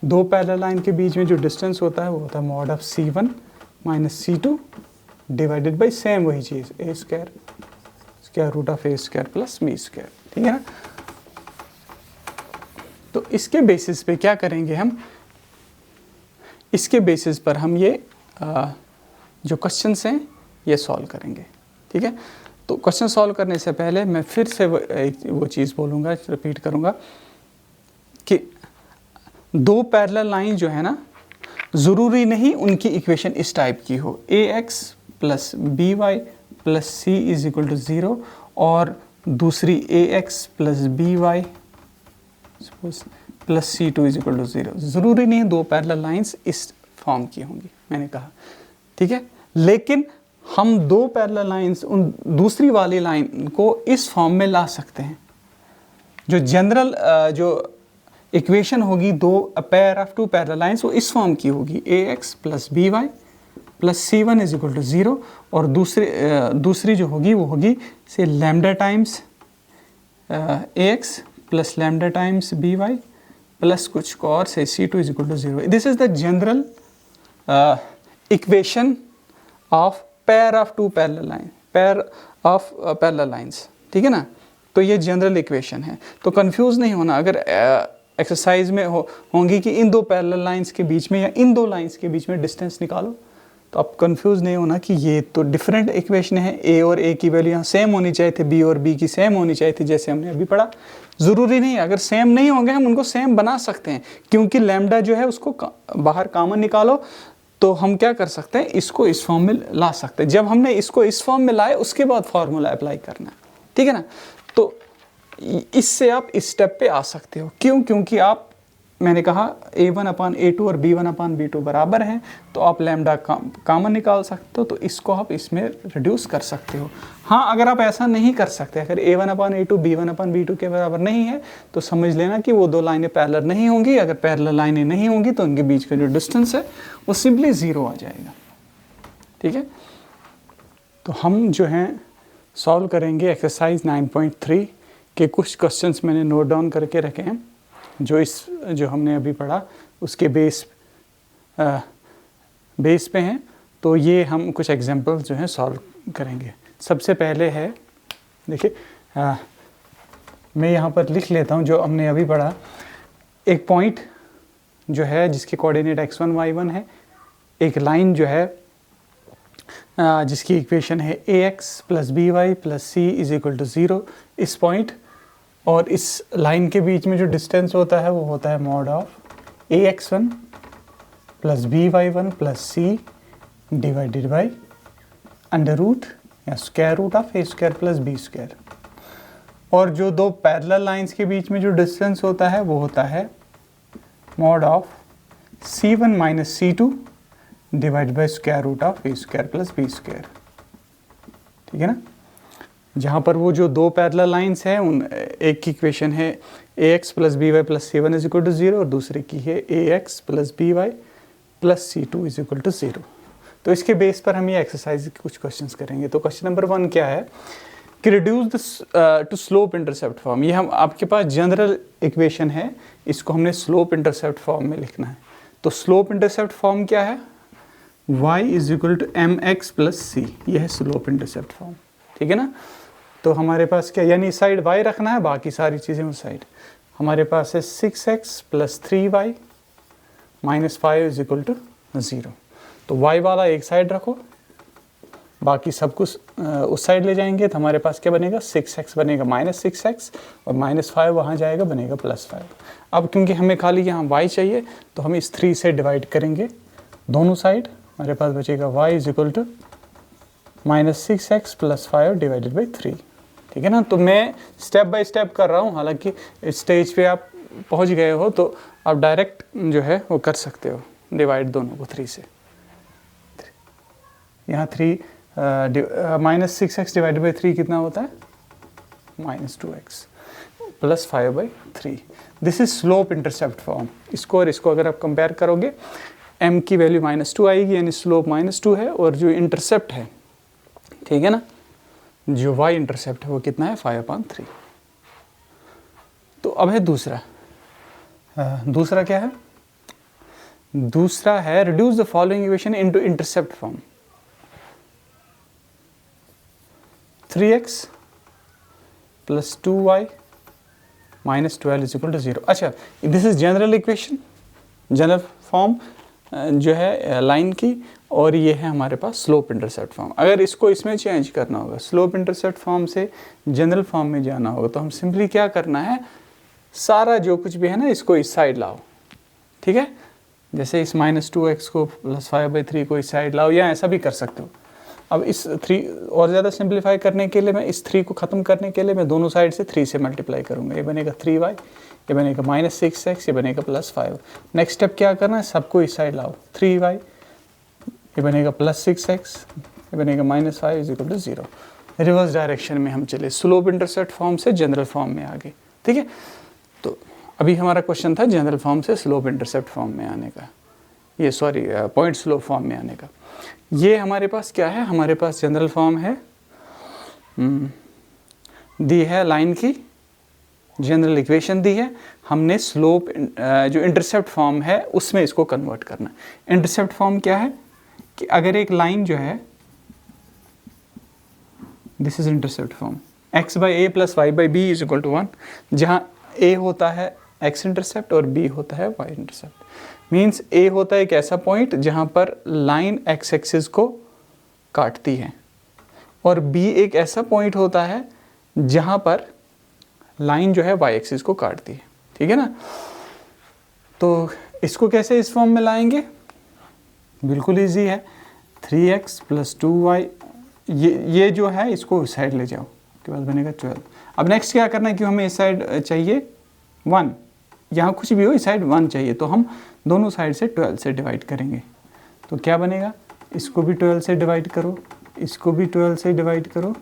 दो पैरेलल लाइन के बीच में जो डिस्टेंस होता है वो होता है mod of C one minus C two divided by same वही चीज़ A square square root of A square plus B square, ठीक है ना। तो इसके बेसिस पे क्या करेंगे हम, इसके बेसिस पर हम ये जो क्वेश्चंस हैं ये सॉल्व करेंगे, ठीक है। तो क्वेश्चन सॉल्व करने से पहले मैं फिर से वो चीज़ बोलूँगा, रिपीट करूँगा कि दो पैरेलल लाइन जो है ना, ज़रूरी नहीं उनकी इक्वेशन इस टाइप की हो, A X plus B Y plus C is equal to 0 और दूसरी A X plus B Y plus C two is equal to 0। ज़रूरी नहीं दो पैरेलल लाइंस इस फॉर्म की होंगी, मैंने कहा, ठीक है। लेकिन हम दो पैरेलल लाइंस उन दूसरी वाली लाइन को इस फॉर्म में ला सकते हैं। जो जनरल जो इक्वेशन होगी दो pair of two parallel lines वो इस फॉर्म की होगी, A X plus B Y plus C one is equal to 0 और दूसरी जो होगी वो होगी से lambda times A X plus lambda times B Y plus कुछ और से C two is equal to 0। This is the general equation of pair of two parallel line, pair of parallel lines, ठीक है ना। तो ये जनरल इक्वेशन है, तो कंफ्यूज नहीं होना। अगर एक्सरसाइज में होंगी कि इन दो पैरेलल लाइंस के बीच में या इन दो लाइंस के बीच में डिस्टेंस निकालो, तो आप कंफ्यूज नहीं होना कि ये तो डिफरेंट इक्वेशन है, ए और ए की वैल्यू यहाँ सेम होनी चाहिए थी, बी और बी की सेम होनी चाहिए थी, जैसे हमने अभी पढ़ा। ज़रूरी नहीं, अगर सेम नहीं होंगे हम उनको सेम बना सकते हैं, क्योंकि लैम्डा जो है उसको बाहर कॉमन निकालो तो हम क्या कर सकते हैं, इसको इस फॉर्म में ला सकते हैं। जब हमने इसको इस फॉर्म में लाए उसके बाद फॉर्मूला अप्लाई करना है, ठीक है ना। तो इससे आप इस स्टेप पे आ सकते हो। क्यों? क्योंकि आप, मैंने कहा a1/a2 और b1/b2 बराबर हैं, तो आप लैम्डा कॉमन निकाल सकते हो, तो इसको आप इसमें रिड्यूस कर सकते हो। हाँ, अगर आप ऐसा नहीं कर सकते, अगर a1/a2 b1/b2 के बराबर नहीं है, तो समझ लेना कि वो दो लाइनें पैरेलल नहीं होंगी। अगर पैरेलल लाइनें नहीं होंगी तो उनके बीच का जो डिस्टेंस है वो सिंपली 0 आ जाएगा, ठीक है। तो हम जो हैं सॉल्व करेंगे एक्सरसाइज 9.3 के कुछ क्वेश्चंस मैंने नोट डाउन करके रखे हैं, जो हमने अभी पढ़ा उसके बेस पे हैं। तो ये हम कुछ एग्जांपल्स जो हैं सॉल्व करेंगे। सबसे पहले है, देखिए मैं यहाँ पर लिख लेता हूँ जो हमने अभी पढ़ा। एक पॉइंट जो है जिसके कोऑर्डिनेट x1 y1 है, एक लाइन जो है जिसकी इक्वेशन है ax plus B Y plus C is equal to 0। इस पॉइंट और इस लाइन के बीच में जो डिस्टेंस होता है वो होता है mod of ax1 plus B Y one plus C divided by under root या square root of A square plus B square. और जो दो पैरेलल लाइंस के बीच में जो डिस्टेंस होता है वो होता है mod of c1 minus c2 divide by square root of A square plus B square, ठीक है ना। जहाँ पर वो जो दो पैरेलल लाइंस हैं, उन एक की इक्वेशन है ax plus B Y plus c1 is equal to 0 और दूसरे की है ax plus B Y plus c2 is equal to 0। तो इसके बेस पर हम ये एक्सरसाइज के कुछ क्वेश्चंस करेंगे। तो क्वेश्चन नंबर 1 क्या है कि reduce to slope intercept form. ये हम आपके पास जनरल इक्वेशन है, इसको हमने स्लोप इंटरसेप्ट फॉर्म में लिखना है। तो स्लोप इंटरसेप्ट फॉर्म क्या है, y is equal to mx plus C, ये है स्लोप इंटरसेप्ट फॉर्म, ठीक है ना। तो हमारे पास क्या, यानी इस साइड y रखना है, बाकी सारी चीज़ें उस साइड। हमारे पास है 6x plus 3y minus 5 is equal to 0। तो y वाला एक साइड रखो, बाकी सब कुछ उस साइड ले जाएंगे, तो हमारे पास क्या बनेगा, 6x बनेगा माइनस 6x और माइनस 5 वहाँ जाएगा, बनेगा प्लस 5। अब क्योंकि हमें खाली यहाँ y चाहिए तो हम इस 3 से डिवाइड करेंगे दोनों साइड। हमारे पास बचेगा y is equal to minus 6x plus 5 divided by 3, ठीक है ना। तो मैं स्टेप बाय स्टेप कर रहा हूँ, हालांकि स्टेज पे आप पहुँच गए हो तो आप डायरेक्ट जो है वो कर सकते हो, डिवाइड दोनों को 3 से। यहाँ 3 माइनस 6x डिवाइडेड बाई 3 कितना होता है, minus 2x। Plus 5/3। This is slope intercept form. इसको और इसको अगर आप कंपेयर करोगे, m की वैल्यू -2 आएगी, यानी स्लोप -2 है, और जो इंटरसेप्ट है, ठीक है ना, जो y इंटरसेप्ट है वो कितना है, 5/3। तो अब है दूसरा। दूसरा क्या है? दूसरा है reduce the following equation into intercept form. 3x plus 2y minus 12 is equal to 0। अच्छा, this is general equation, general form जो है लाइन की, और ये है हमारे पास स्लोप इंटरसेप्ट फॉर्म। अगर इसको इसमें चेंज करना होगा, स्लोप इंटरसेप्ट फॉर्म से जनरल फॉर्म में जाना होगा, तो हम सिंपली क्या करना है, सारा जो कुछ भी है ना, इसको इस साइड लाओ, ठीक है। जैसे इस -2x को प्लस 5/3 को इस साइड लाओ, या ऐसा भी कर सकते हो। अब इस 3 और ज़्यादा सिंप्लीफाई करने के लिए, मैं इस 3 को ख़त्म करने के लिए मैं दोनों साइड से 3 से मल्टीप्लाई करूँगा। ये बनेगा 3y, ये बनेगा -6x, ये बनेगा +5। नेक्स्ट स्टेप क्या करना है, सबको इस साइड लाओ, 3y, ये बनेगा +6x, ये बनेगा -5 is equal to 0। Reverse direction में हम चले, स्लोप इंटरसेप्ट फॉर्म से जनरल फॉर्म में आ गए, ठीक है। तो अभी हमारा क्वेश्चन था जनरल फॉर्म से स्लोप इंटरसेप्ट फॉर्म में आने का, ये सॉरी पॉइंट स्लोप फॉर्म में आने का। ये हमारे पास क्या है, हमारे पास जनरल फॉर्म है, दी है लाइन की, जनरल इक्वेशन दी है, हमने स्लोप जो इंटरसेप्ट फॉर्म है उसमें इसको कन्वर्ट करना है। इंटरसेप्ट फॉर्म क्या है कि अगर एक लाइन जो है, this is intercept form, x/a plus y/b is equal to 1, जहाँ a होता है x इंटरसेप्ट और b होता है y इंटरसेप्ट। मीन्स a होता है एक ऐसा पॉइंट जहाँ पर लाइन x एक्सिस को काटती है, और b एक ऐसा पॉइंट होता है जहाँ पर लाइन जो है y एक्सिस को काटती है, ठीक है ना। तो इसको कैसे इस फॉर्म में लाएंगे, बिल्कुल इजी है, 3x प्लस 2y, ये जो है इसको इस साइड ले जाओ, उसके बाद बनेगा 12। अब नेक्स्ट क्या करना है कि हमें इस साइड चाहिए 1, यहाँ कुछ भी हो इस साइड 1 चाहिए, तो हम दोनों साइड से 12 से डिवाइड करेंगे। तो क्या बनेगा, इसको भी 12 से डिवाइड करो, इसको भी 12 से डिवाइड करो,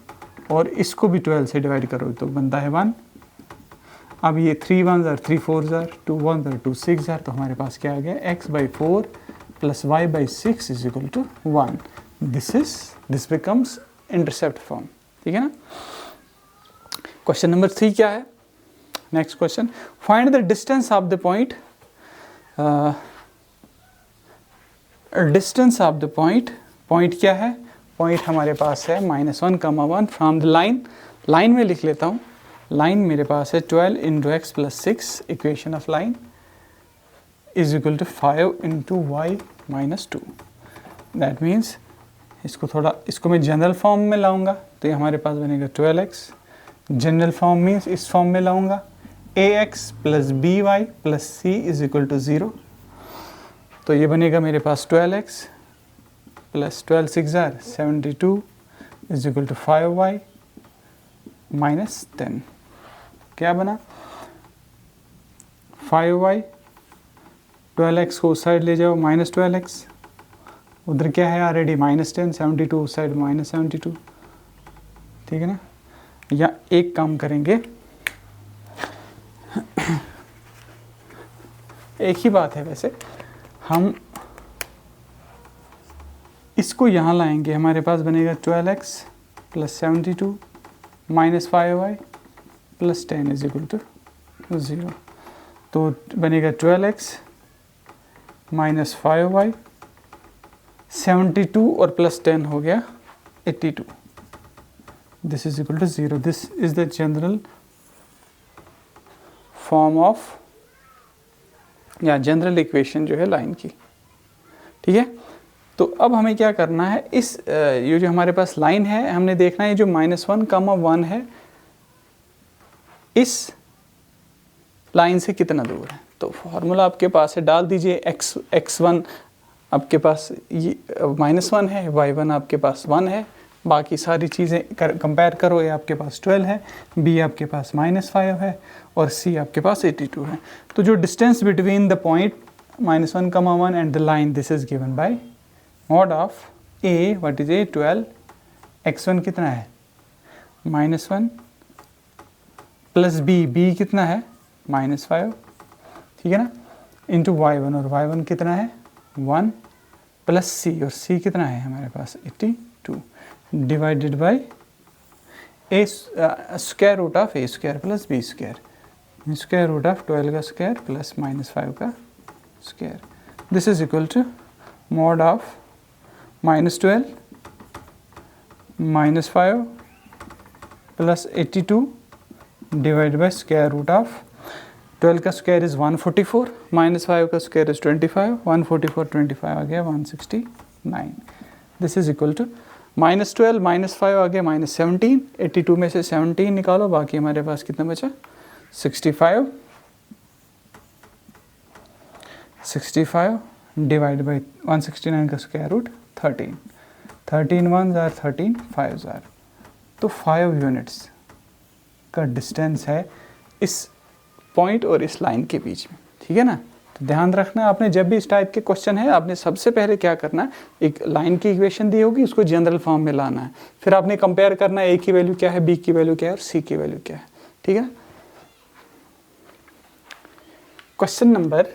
और इसको भी 12 से डिवाइड करो, तो बनता है 1। अब ये 3 1s are 3 4s are 2 1s are 2 6s are, तो हमारे पास क्या आ गया, x/4 plus y/6 is equal to 1। This becomes intercept form, ठीक है ना। क्वेश्चन नंबर 3 क्या है, next question, find the distance of the point, distance of the point, point क्या है, पॉइंट हमारे पास है -1, 1 फ्रॉम द लाइन, लाइन में लिख लेता हूँ, लाइन मेरे पास है 12 into x plus 6, equation of line is equal to 5 into y minus 2। That means इसको मैं जनरल फॉर्म में लाऊंगा, तो ये हमारे पास बनेगा 12x, जनरल फॉर्म मीन्स इस फॉर्म में लाऊंगा, ax plus by plus c is equal to 0, तो ये बनेगा मेरे पास 12x plus 12 6 are 72 is equal to 5y minus 10। क्या बना, 5y, 12x को उस साइड ले जाओ, माइनस 12x, उधर क्या है ऑलरेडी -10, 72 उस साइड -72, ठीक है ना। या एक काम करेंगे, एक ही बात है वैसे, हम इसको यहाँ लाएंगे, हमारे पास बनेगा 12x plus 72 minus 5y plus 10 is equal to 0, तो बनेगा 12x माइनस 5y, 72 और प्लस 10 हो गया 82, this is equal to 0। This is the general form of, या जनरल इक्वेशन जो है लाइन की, ठीक है। तो अब हमें क्या करना है, इस ये जो हमारे पास लाइन है, हमने देखना है जो -1, 1 है, इस लाइन से कितना दूर है। तो फॉर्मूला आपके पास है, डाल दीजिए, x1 आपके पास ये -1 है, y1 आपके पास 1 है, बाकी सारी चीज़ें कंपेयर करो, ये आपके पास 12 है, b आपके पास -5 है, और c आपके पास 82 है। तो जो distance between the point -1, 1 and the line, this is given by mod of a, what is a, 12, x1 कितना है -1 प्लस बी कितना है -5, ठीक है ना, इंटू y1, और y1 कितना है 1, प्लस c, और c कितना है हमारे पास 82, divided by a square root of a square plus b square root of 12 का स्क्वायर प्लस -5 का square. This is equal to mod of -12 -5 plus 82 divide by square root of 12 का स्क्वायर इज़ 144, -5 का स्क्वायर इज़ 25, 144 25 आ गया 169. दिस इज इक्वल टू -12 -5 आ गया -17, 82 में से 17 निकालो, बाकी हमारे पास कितना बचा 65 डिवाइड बाई 169 का square root 13, 13 1s are 13 5s are, तो 5 यूनिट्स का डिस्टेंस है इस पॉइंट और इस लाइन के बीच में, ठीक है ना. तो ध्यान रखना, आपने जब भी इस टाइप के क्वेश्चन है आपने सबसे पहले क्या करना है, एक लाइन की इक्वेशन दी होगी उसको जनरल फॉर्म में लाना है, फिर आपने कंपेयर करना है ए की वैल्यू क्या है, बी की वैल्यू क्या है और सी की वैल्यू क्या है, ठीक है. Question number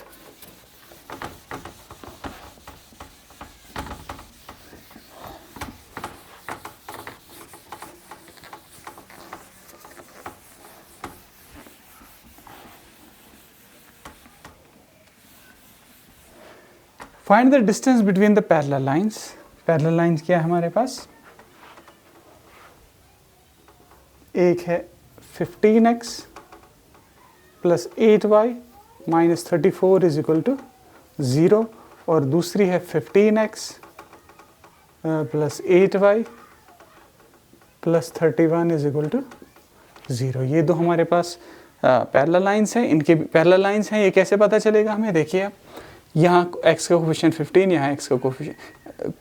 find the distance between the parallel lines. Parallel lines क्या है हमारे पास, एक है 15x plus 8y minus 34 is equal to 0, और दूसरी है 15x plus 8y plus 31 is equal to 0. ये दो हमारे पास पैरेलल लाइंस हैं. इनके पैरेलल लाइंस हैं, ये कैसे पता चलेगा हमें, देखिए आप, यहाँ x का कोफिशिएंट 15, यहाँ x का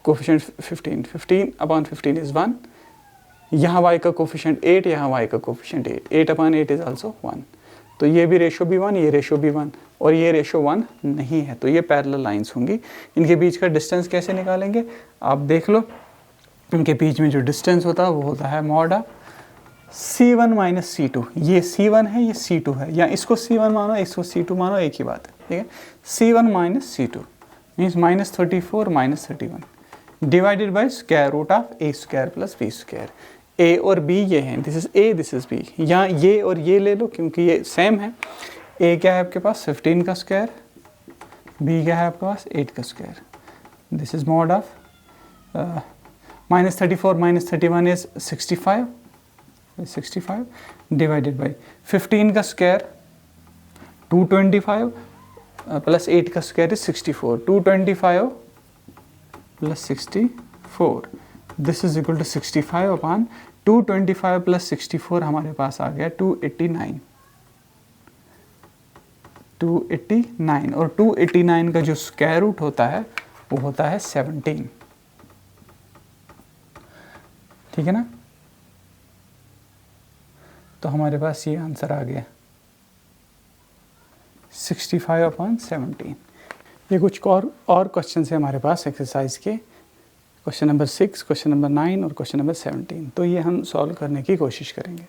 कोफिशिएंट 15 अपॉन 15 इज़ 1, यहाँ y का कोफिशिएंट 8, यहाँ y का कोफिशिएंट 8 अपॉन 8 इज़ आल्सो 1. तो ये भी रेशो भी 1, ये रेशो भी 1, और ये रेशो 1 नहीं है, तो ये पैरेलल लाइंस होंगी. इनके बीच का डिस्टेंस कैसे निकालेंगे आप देख लो. इनके बीच में जो डिस्टेंस होता है वो होता है mod of C1 minus C2. ये C1 है, ये C2 है, या इसको C1 मानो इसको C2 मानो, एक ही बात है, ठीक है. C1 minus C2 means -34 minus 31 divided by square root of a square plus b square. a और b ये हैं, this is a this is b, यहाँ ये और ये ले लो क्योंकि ये सेम है. a क्या है आपके पास 15 का स्क्वायर, b क्या है आपके पास 8 का square. This is mod of -34 minus 31 is 65 divided by 15 का स्क्वायर 225 प्लस 8 का square is 64, 225 plus 64, this is equal to 65 upon 225 plus 64 हमारे पास आ गया 289, और 289 का जो स्क्वायर रूट होता है वो होता है 17, ठीक है ना. तो हमारे पास ये आंसर आ गया 65 अपॉन 17. ये कुछ और क्वेश्चन है हमारे पास एक्सरसाइज के, क्वेश्चन नंबर 6, क्वेश्चन नंबर 9 और क्वेश्चन नंबर 17. तो ये हम सॉल्व करने की कोशिश करेंगे.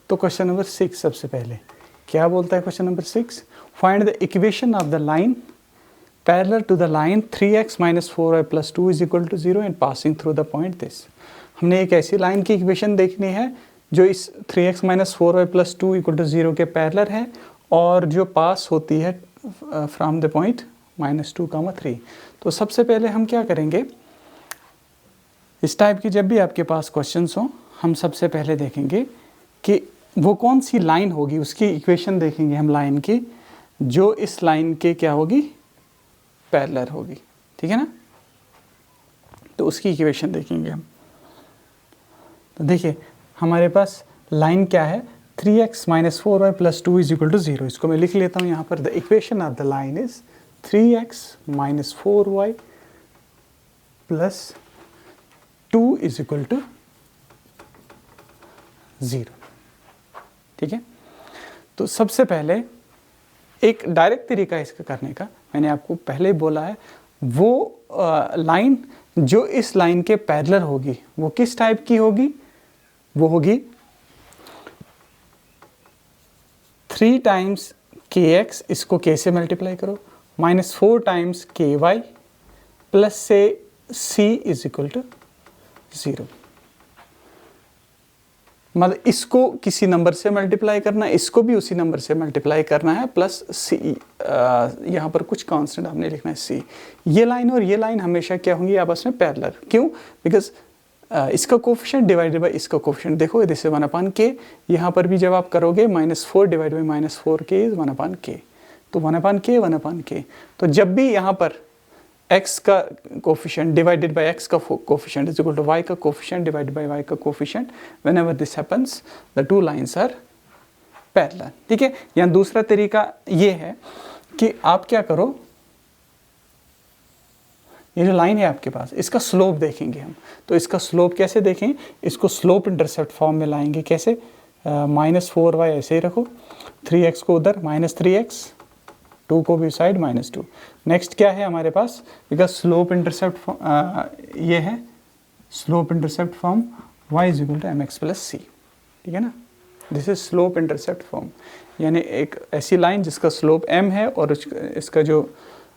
तो क्वेश्चन नंबर 6 सबसे पहले क्या बोलता है question number 6, find the equation of the line parallel to the line 3x minus 4y plus 2 is equal to 0 and passing through the point this. हमने एक ऐसी लाइन की इक्वेशन देखनी है जो इस 3x minus 4y plus 2 equal to 0 के पैरेलल है और जो पास होती है फ्रॉम द पॉइंट -2, 3. तो सबसे पहले हम क्या करेंगे, इस टाइप की जब भी आपके पास क्वेश्चंस हो, हम सबसे पहले देखेंगे कि वो कौन सी लाइन होगी, उसकी इक्वेशन देखेंगे हम लाइन की, जो इस लाइन के क्या होगी पैरेलल होगी, ठीक है ना. तो उसकी इक्वेशन देखेंगे हम. तो देखिए हमारे पास लाइन क्या है 3x minus 4y plus 2 is equal to 0. इसको मैं लिख लेता हूँ यहाँ पर. The equation of the line is 3x minus 4y plus 2 is equal to 0, ठीक है. तो सबसे पहले एक डायरेक्ट तरीका इसका करने का, मैंने आपको पहले बोला है, वो लाइन जो इस लाइन के पैरेलल होगी वो किस टाइप की होगी, वो होगी 3 टाइम्स के एक्स, इसको के से मल्टीप्लाई करो, -4 टाइम्स के वाई प्लस से c इज इक्वल टू 0। मतलब इसको किसी नंबर से मल्टीप्लाई करना है, इसको भी उसी नंबर से मल्टीप्लाई करना है, प्लस सी, यहाँ पर कुछ कांस्टेंट हमने लिखना है सी। ये लाइन और ये लाइन हमेशा क्या होंगी आपस में पैरेलल, क्यों? बिकॉज इसका कोफिशिएंट डिवाइडेड बाय इसका कोफिशिएंट, देखो दिस इज 1/k, यहाँ पर भी जब आप करोगे -4 divide by -4k is 1/k, तो 1/k, तो जब भी यहाँ पर x का कोफिशिएंट डिवाइडेड बाय x का coefficient is equal to y का कोफिशिएंट डिवाइडेड बाय y का coefficient, whenever this happens the two lines are parallel. ठीक है, यहाँ दूसरा तरीका ये है कि आप क्या करो, ये जो लाइन है आपके पास, इसका स्लोप देखेंगे हम। तो इसका स्लोप कैसे देखें, इसको स्लोप इंटरसेप्ट फॉर्म में लाएंगे। कैसे? -4y ऐसे ही रखो, 3x को उधर, -3x, 2 को भी साइड -2। नेक्स्ट क्या है हमारे पास, बिकॉज स्लोप इंटरसेप्ट ये है, slope intercept form y is equal to mx plus c। ठीक है ना, this is slope intercept form, यानी एक ऐसी लाइन जिसका स्लोप m है और इसका जो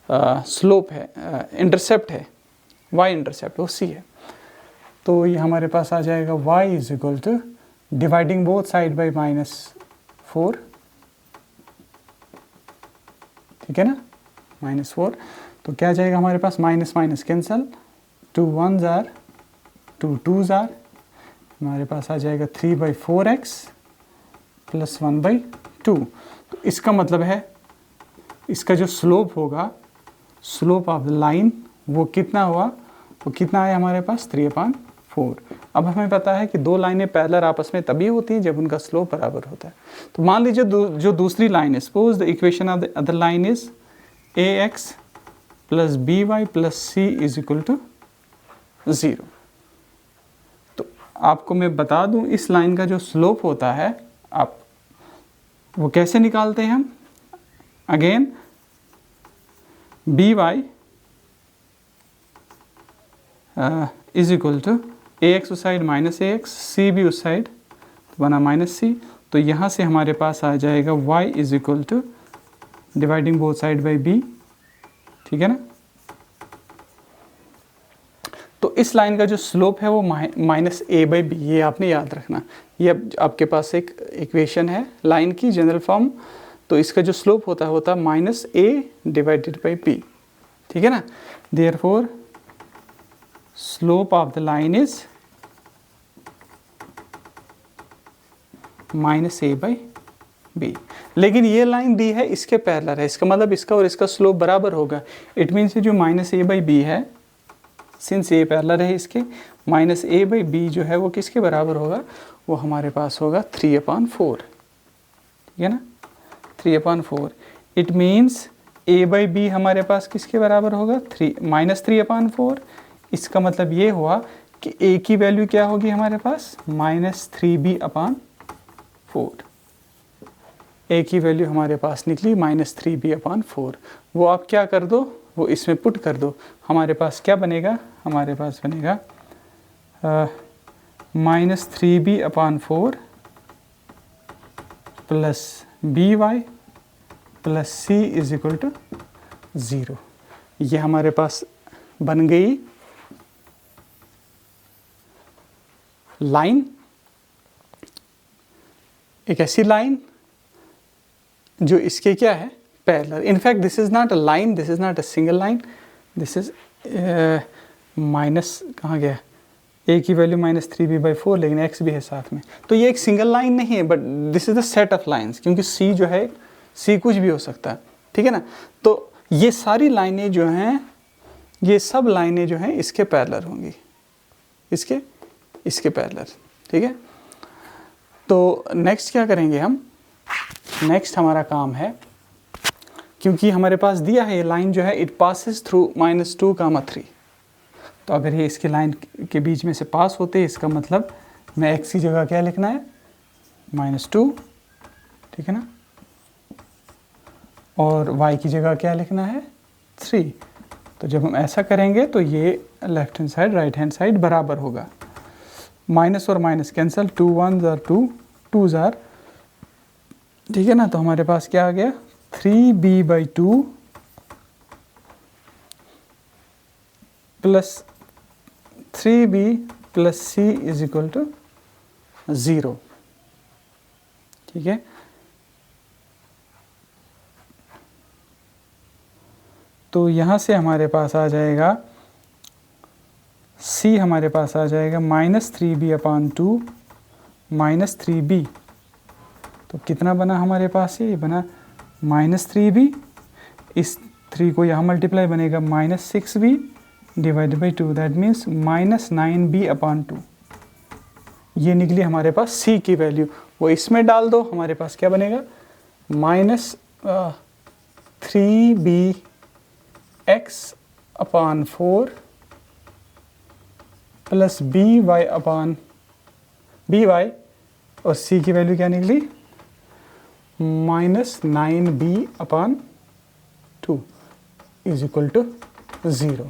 स्लोप है, इंटरसेप्ट है, y इंटरसेप्ट वो c है। तो ये हमारे पास आ जाएगा y is equal to dividing both side by -4, ठीक है ना, -4, तो क्या जाएगा हमारे पास, minus minus cancel, 2 1s are, 2 2s are, हमारे पास आ जाएगा 3/4x प्लस 1/2। तो इसका मतलब है इसका जो स्लोप होगा, स्लोप ऑफ द लाइन, वो कितना हुआ, वो कितना आया हमारे पास, 3/4। अब हमें पता है कि दो लाइनें पैरेलल आपस में तभी होती हैं जब उनका स्लोप बराबर होता है। तो मान लीजिए जो दूसरी लाइन है, suppose the equation of the other line is ax plus by plus c is equal to 0। तो आपको मैं बता दूं, इस लाइन का जो स्लोप होता है, आप वो कैसे निकालते हैं हम, again by is equal to ax उस साइड -ax, c भी उस साइड बना -c। तो यहाँ से हमारे पास आ जाएगा y is equal to dividing both side by b, ठीक है ना। तो इस लाइन का जो स्लोप है वो -a/b, ये आपने याद रखना। ये अब आपके पास एक इक्वेशन है लाइन की जनरल फॉर्म, तो इसका जो स्लोप होता है -a डिवाइडेड बाई b, ठीक है ना। Therefore slope of the line is -a/b। लेकिन ये लाइन दी है इसके पैरेलल है, इसका मतलब इसका और इसका स्लोप बराबर होगा। इट मीन्स जो -a/b है, सिंस a पैरेलल है इसके, -a/b जो है वो किसके बराबर होगा, वो हमारे पास होगा 3/4, ठीक है ना, 3/4। इट मीन्स a/b हमारे पास किसके बराबर होगा, -3/4। इसका मतलब ये हुआ कि a की वैल्यू क्या होगी हमारे पास, -3b/4। a की वैल्यू हमारे पास निकली -3b/4। वो आप क्या कर दो, वो इसमें पुट कर दो, हमारे पास क्या बनेगा, हमारे पास बनेगा -3b/4 plus by plus c is equal to 0। ये हमारे पास बन गई लाइन, एक ऐसी लाइन जो इसके क्या है, parallel. In fact this is not a line, this is not a single line, this is minus कहाँ गया, a की वैल्यू -3b/4, लेकिन x भी है साथ में। तो ये एक सिंगल लाइन नहीं है, but this is the set of lines, क्योंकि c जो है, c कुछ भी हो सकता है, ठीक है ना। तो ये सारी लाइनें जो हैं, ये सब लाइनें जो हैं इसके पैरेलल होंगी, इसके पैरेलल, ठीक है। तो नेक्स्ट क्या करेंगे हम, नेक्स्ट हमारा काम है, क्योंकि हमारे पास दिया है ये लाइन जो है, इट पासिस थ्रू -2, 3। तो अगर ये इसकी लाइन के बीच में से पास होते हैं, इसका मतलब मैं x की जगह क्या लिखना है, -2, ठीक है ना, और y की जगह क्या लिखना है, 3। तो जब हम ऐसा करेंगे तो ये left hand side right hand side बराबर होगा, माइनस और minus cancel, 2 1s are 2 2s are ठीक है ना। तो हमारे पास क्या आ गया 3b/2 plus 3b plus c is equal to 0। ठीक है, तो यहाँ से हमारे पास आ जाएगा c, हमारे पास आ जाएगा -3b/2 -3b। तो कितना बना हमारे पास, ये बना -3b, इस 3 को यहाँ मल्टीप्लाई बनेगा -6b divide by 2, that means -9b/2। ये निकली हमारे पास c की वैल्यू। वो इसमें डाल दो, हमारे पास क्या बनेगा -3bx/4 प्लस by और c की वैल्यू क्या निकली -9b/2 इज इक्वल टू 0।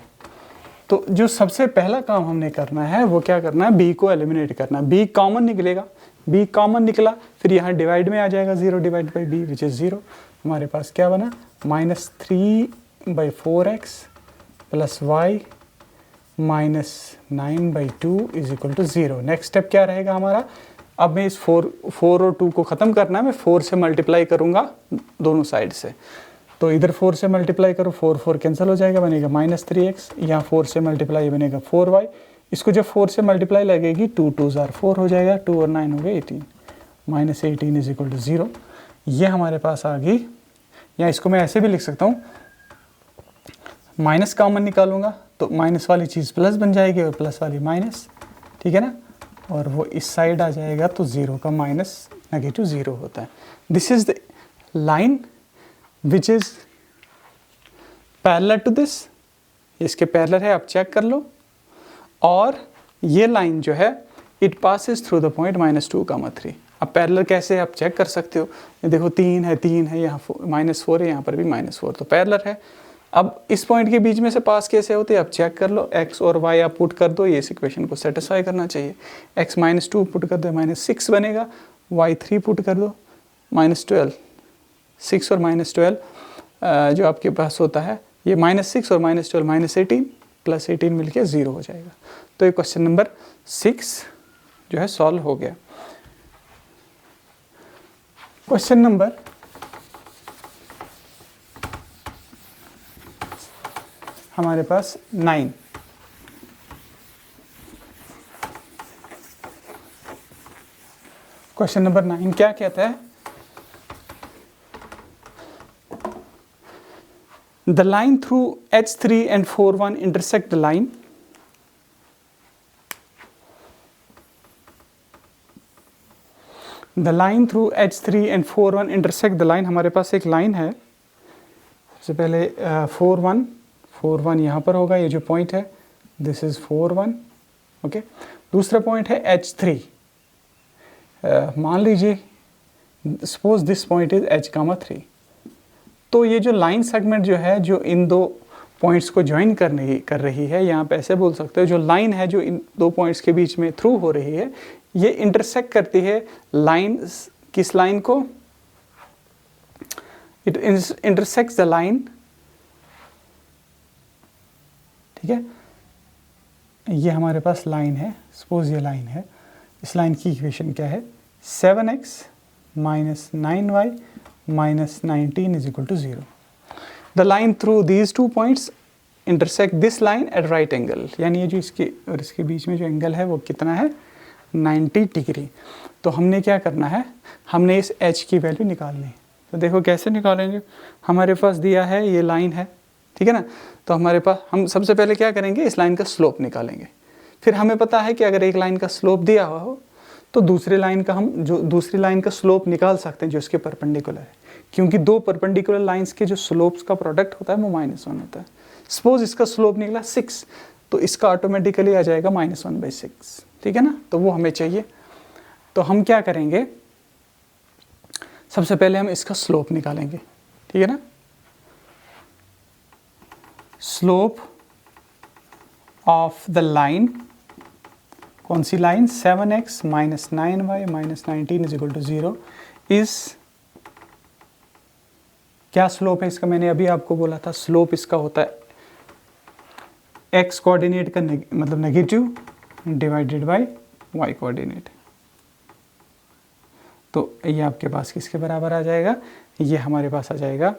तो जो सबसे पहला काम हमने करना है वो क्या करना है, b को एलिमिनेट करना है। b कॉमन निकलेगा, b कॉमन निकला, फिर यहाँ डिवाइड में आ जाएगा 0 divide by b which is 0। हमारे पास क्या बना -3/4x plus y -9/2 is equal to 0। Next step क्या रहेगा हमारा, अब मैं इस 4 और 2 को ख़त्म करना है, मैं 4 से मल्टीप्लाई करूँगा दोनों साइड से। तो इधर 4 से मल्टीप्लाई करो, 4 कैंसिल हो जाएगा, बनेगा -3x, यहाँ 4 से मल्टीप्लाई बनेगा 4y। इसको जब 4 से मल्टीप्लाई लगेगी 2 2s are 4 हो जाएगा, 2 और 9 हो गए 18, -18 इज इक्वल टू 0। ये हमारे पास आ गई, या इसको मैं ऐसे भी लिख सकता हूँ, माइनस कॉमन निकालूंगा तो माइनस वाली चीज़ प्लस बन जाएगी और प्लस वाली माइनस, ठीक है ना। और वो इस साइड आ जाएगा तो 0 का माइनस नेगेटिव 0 होता है। This is the line which is parallel to this, इसके पैरेलल है, आप चेक कर लो। और ये लाइन जो है it passes through the point -2, 3। अब पैरेलल कैसे आप चेक कर सकते हो, ये देखो 3 है, यहाँ -4 है, यहाँ पर भी -4, तो पैरेलल है। अब इस पॉइंट के बीच में से पास कैसे होते हैं आप चेक कर लो, x और y आप पुट कर दो, ये इस इक्वेशन को सेटिस्फाई करना चाहिए। x -2 पुट कर दो -6 बनेगा, y 3 पुट कर दो -12, 6 और -12 जो आपके पास होता है ये -6 और -12 -18 प्लस 18 मिलके 0 हो जाएगा। तो ये क्वेश्चन नंबर 6 जो है सॉल्व हो गया। क्वेश्चन नंबर हमारे पास 9। क्वेश्चन नंबर 9 क्या कहता है, the line through H3 and 4,1 intersect the line the line through H3 and 4,1 intersect the line। हमारे पास एक लाइन है, सबसे पहले 4,1 यहाँ पर होगा, ये जो पॉइंट है दिस इज 4,1, ओके। दूसरा पॉइंट है H3, मान लीजिए suppose this point is H, 3। तो ये जो लाइन सेगमेंट जो है जो इन दो पॉइंट्स को ज्वाइन कर रही है, यहाँ पे ऐसे बोल सकते हो, जो लाइन है जो इन दो पॉइंट्स के बीच में थ्रू हो रही है, ये इंटरसेक्ट करती है लाइन, किस लाइन को, इट इंटरसेक्ट्स द लाइन, ठीक है। ये हमारे पास लाइन है, सपोज ये लाइन है, इस लाइन की इक्वेशन क्या है 7x - 9y - 19 is equal to 0। The line through these 2 points intersect this line at right angle, यानी ये जो इसके और इसके बीच में जो एंगल है वो कितना है 90 डिग्री। तो हमने क्या करना है, हमने इस h की वैल्यू निकालनी है। तो देखो कैसे निकालेंगे, हमारे पास दिया है ये लाइन है, ठीक है ना। तो हमारे पास हम सबसे पहले क्या करेंगे, इस लाइन का स्लोप निकालेंगे। फिर हमें पता है कि अगर एक लाइन का स्लोप दिया हुआ हो तो दूसरी लाइन का स्लोप निकाल सकते हैं जो इसके परपेंडिकुलर है, क्योंकि दो परपेंडिकुलर लाइंस के जो स्लोप्स का प्रोडक्ट होता है वो -1 होता है। सपोज इसका स्लोप निकला 6, तो इसका ऑटोमेटिकली आ जाएगा -1/6, ठीक है ना। तो वो हमें चाहिए, तो हम क्या करेंगे, सबसे पहले हम इसका स्लोप निकालेंगे, ठीक है ना। स्लोप ऑफ द लाइन, कौन सी line, 7x - 9y - 19 is equal to 0 is क्या स्लोप है इसका, मैंने अभी आपको बोला था स्लोप इसका होता है एक्स कोऑर्डिनेट का मतलब negative divided by y coordinate. तो ये आपके पास किसके बराबर आ जाएगा, ये हमारे पास आ जाएगा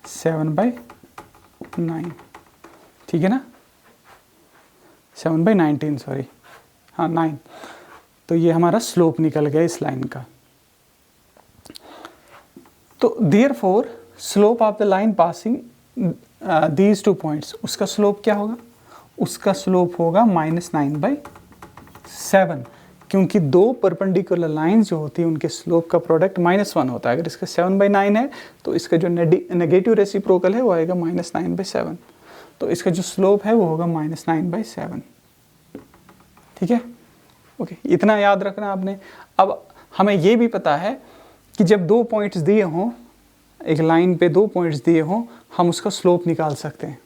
7/9, ठीक है ना, 7/19 सॉरी, हाँ 9। तो ये हमारा स्लोप निकल गया इस लाइन का। तो therefore slope of the line passing these 2 points, उसका स्लोप क्या होगा, उसका स्लोप होगा -9/7, क्योंकि दो परपेंडिकुलर लाइंस जो होती है उनके स्लोप का प्रोडक्ट -1 होता है। अगर इसका 7/9 है तो इसका जो नेगेटिव रेसिप्रोकल है वो आएगा -9/7, तो इसका जो स्लोप है वो होगा -9/7, ठीक है। ओके, इतना याद रखना आपने। अब हमें ये भी पता है कि जब 2 पॉइंट्स दिए हों, एक लाइन पे 2 पॉइंट्स दिए हों, हम उसका स्लोप निकाल सकते हैं।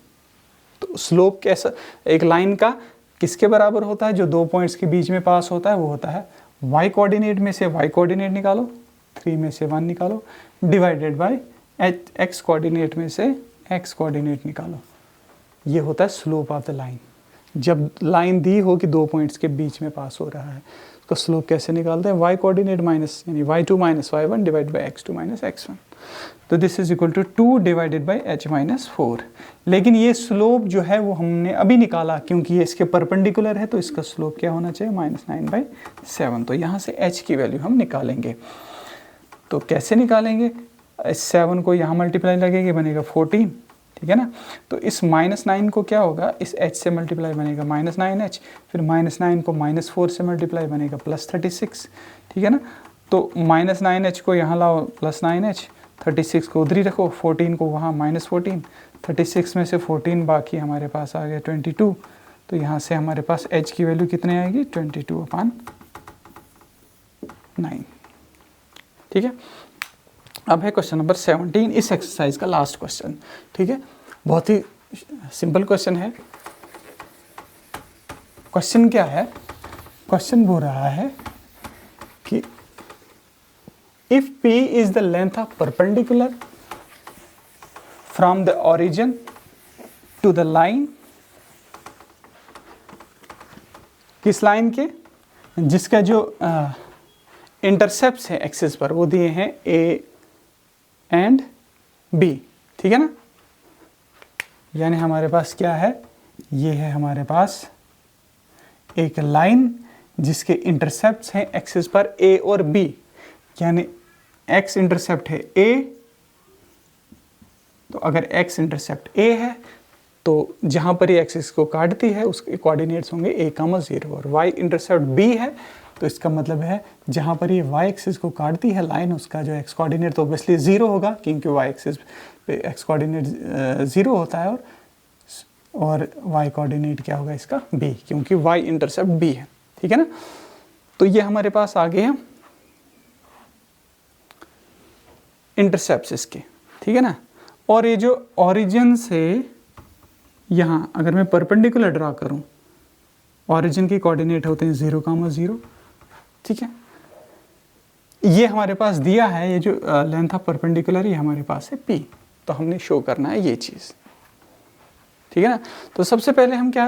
तो स्लोप कैसा, एक लाइन का किसके बराबर होता है, जो 2 पॉइंट्स के बीच में पास होता है वो होता है y कोऑर्डिनेट में से y कोऑर्डिनेट निकालो, 3 में से 1 निकालो, डिवाइडेड बाय x कोऑर्डिनेट में से x कोऑर्डिनेट निकालो। ये होता है स्लोप ऑफ द लाइन। जब लाइन दी हो कि 2 पॉइंट्स के बीच में पास हो रहा है, उसका स्लोप कैसे निकालते हैं, y कोऑर्डिनेट माइनस यानी y2 minus y1 divide by x2 minus x1। तो this is equal to 2 divided by h minus 4। लेकिन ये स्लोप जो है वो हमने अभी निकाला, क्योंकि ये इसके परपेंडिकुलर है, तो इसका स्लोप क्या होना चाहिए, -9/7। तो यहाँ से h की वैल्यू हम निकालेंगे। तो कैसे निकालेंगे, 7 को यहाँ मल्टीप्लाई लगेगी, बनेगा 14, ठीक है ना। तो इस -9 को क्या होगा, इस h से मल्टीप्लाई बनेगा -9h, फिर -9 को -4 से मल्टीप्लाई बनेगा +36, ठीक है ना। तो -9h को यहाँ लाओ +9h, 36 को उधर ही रखो, 14 को वहाँ -14, 36 में से 14 बाकी हमारे पास आ गया 22। तो यहाँ से हमारे पास h की वैल्यू कितने आएगी, 22/9, ठीक है। अब है क्वेश्चन नंबर 17, इस एक्सरसाइज का लास्ट क्वेश्चन, ठीक है। बहुत ही सिंपल क्वेश्चन है। क्वेश्चन क्या है, क्वेश्चन बोल रहा है कि if P is the length of perpendicular from the origin to the line, किस लाइन के, जिसका जो इंटरसेप्ट्स है एक्सिस पर वो दिए हैं A एंड B, ठीक है ना। यानी हमारे पास क्या है, ये है हमारे पास एक लाइन जिसके इंटरसेप्ट्स हैं एक्सिस पर A और B, यानी x इंटरसेप्ट है A, तो अगर x इंटरसेप्ट A है तो जहाँ पर ये एक्सिस को काटती है उसके कोऑर्डिनेट्स होंगे a, 0, और y इंटरसेप्ट B है तो इसका मतलब है जहाँ पर ये y एक्सिस को काटती है लाइन, उसका जो x कोऑर्डिनेट तो ऑब्वियसली 0 होगा, क्योंकि y एक्सिस पे x कोऑर्डिनेट 0 होता है, और y कोऑर्डिनेट क्या होगा इसका B, क्योंकि y इंटरसेप्ट B है, ठीक है ना। तो ये हमारे पास आ गए हैं इंटरसेप्ट्स इसके, ठीक है ना। और ये जो ओरिजिन से यहाँ अगर मैं परपेंडिकुलर ड्रा करूँ, ओरिजिन के कोऑर्डिनेट होते हैं 0, 0, ठीक है। ये हमारे पास दिया है, ये जो लेंथ ऑफ परपेंडिकुलर ये हमारे पास है P, तो हमने शो करना है ये चीज़, ठीक है ना। तो सबसे पहले हम क्या,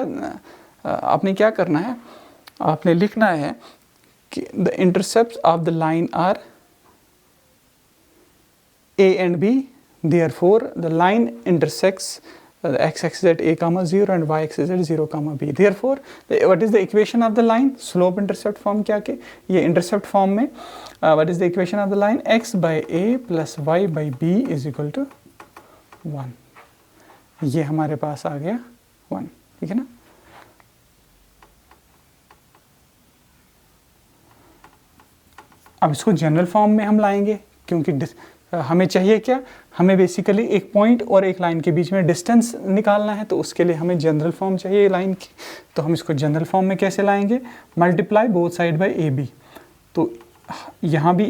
आपने क्या करना है, आपने लिखना है कि the intercepts of the line are A and B, therefore the line intersects the x-axis at A, 0 and y-axis at 0, B. Therefore, what is the equation of the line? Slope intercept form क्या के, ये intercept form में what is the equation of the line? x by A plus y by B is equal to 1. ये हमारे पास आ गया 1, ठीक है ना। अब इसको जनरल फॉर्म में हम लाएंगे, क्योंकि हमें चाहिए क्या, हमें बेसिकली एक पॉइंट और एक लाइन के बीच में डिस्टेंस निकालना है, तो उसके लिए हमें जनरल फॉर्म चाहिए लाइन की। तो हम इसको जनरल फॉर्म में कैसे लाएंगे, multiply both side by a b. तो यहाँ भी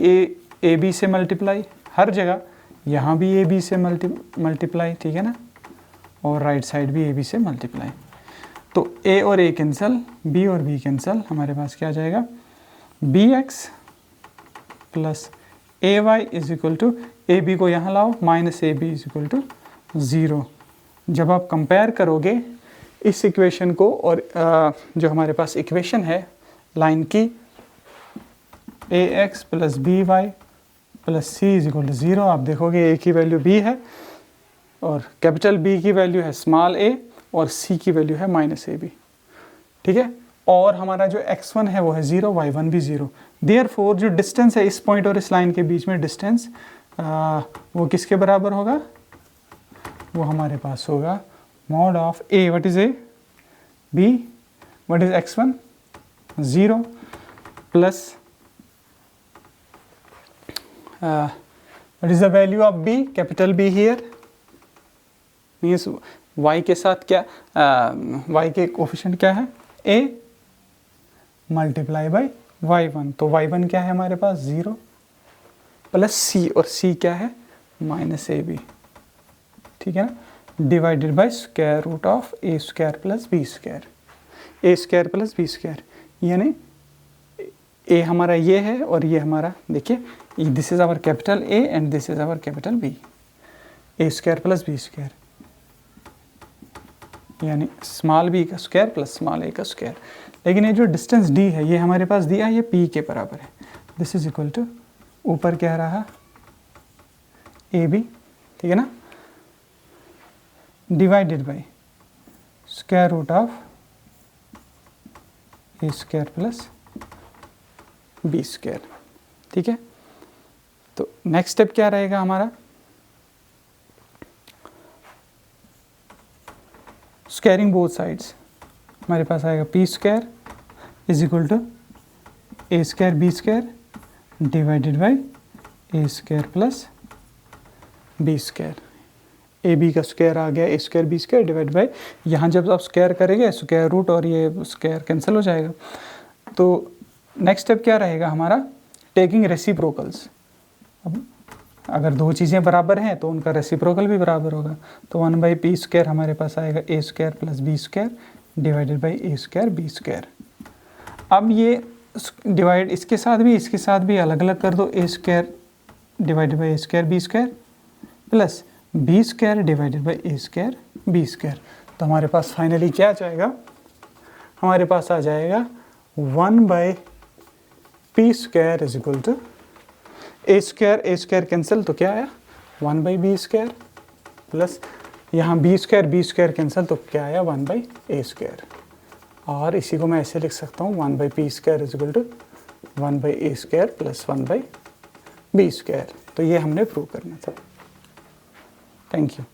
ए बी से मल्टीप्लाई हर जगह, यहाँ भी ए बी से मल्टीप्लाई, ठीक है ना, और राइट साइड भी ए बी से मल्टीप्लाई। तो ए और ए कैंसिल, बी और बी कैंसिल, हमारे पास क्या आ जाएगा, b x plus a y is equal to a b को यहाँ लाओ minus a b is equal to 0। जब आप कंपेयर करोगे इस इक्वेशन को और जो हमारे पास इक्वेशन है लाइन की A X plus B Y plus C is equal to 0, आप देखोगे ए की वैल्यू बी है और कैपिटल बी की वैल्यू है स्मॉल ए और सी की वैल्यू है माइनस ए बी। ठीक है, और हमारा जो x1 है वो है 0, y1 भी 0। देयरफॉर जो डिस्टेंस है इस पॉइंट और इस लाइन के बीच में डिस्टेंस वो किसके बराबर होगा? वो हमारे पास होगा mod of a, what is a, b, what is x1, 0 plus what is the value of b, capital B here means y के साथ क्या y के कोफिशिएंट क्या है a मल्टीप्लाई बाई y1, तो y1 क्या है हमारे पास 0 प्लस c, और c क्या है माइनस ए बी। ठीक है ना, divided by square root of A square plus B square, a square plus B square, यानी ए हमारा ये है और ये हमारा, देखिए this is our capital A and this is our capital B, a square plus B square, यानी स्मॉल बी का स्क्वायर प्लस स्मॉल ए का स्क्वायर। लेकिन ये जो डिस्टेंस डी है ये हमारे पास दिया है, ये पी के बराबर है। दिस इज इक्वल टू ऊपर क्या रहा ए बी, ठीक है ना, divided by square root of A square plus B square. ठीक है, तो नेक्स्ट स्टेप क्या रहेगा हमारा, स्क्वायरिंग बोथ साइड्स, हमारे पास आएगा P square is equal to A square B square divided by A square plus B square. A B का स्क्वायर आ गया, A square B square divide by, यहाँ जब आप स्क्वायर करेंगे स्क्वायर रूट और ये स्क्वायर कैंसिल हो जाएगा। तो नेक्स्ट स्टेप क्या रहेगा हमारा, टेकिंग रेसिप्रोकल्स। अब अगर दो चीज़ें बराबर हैं तो उनका रेसिप्रोकल भी बराबर होगा, तो 1 बाई पी स्क्वायर हमारे पास आएगा A square plus B square divided by A square B square. अब ये डिवाइड इसके साथ भी अलग अलग कर दो, A square divided by A square B square plus B square divided by A square B square. तो हमारे पास फाइनली क्या आ जाएगा, हमारे पास आ जाएगा 1 by p square is equal to A square cancel, तो क्या आया 1 बाई बी स्क्वायर प्लस यहाँ बी स्क्वायर कैंसिल, तो क्या आया 1 बाई ए स्क्वायर। और इसी को मैं ऐसे लिख सकता हूँ 1 by p square is equal to 1 by A square plus 1 by B square. तो ये हमने प्रूव करना था। Thank you.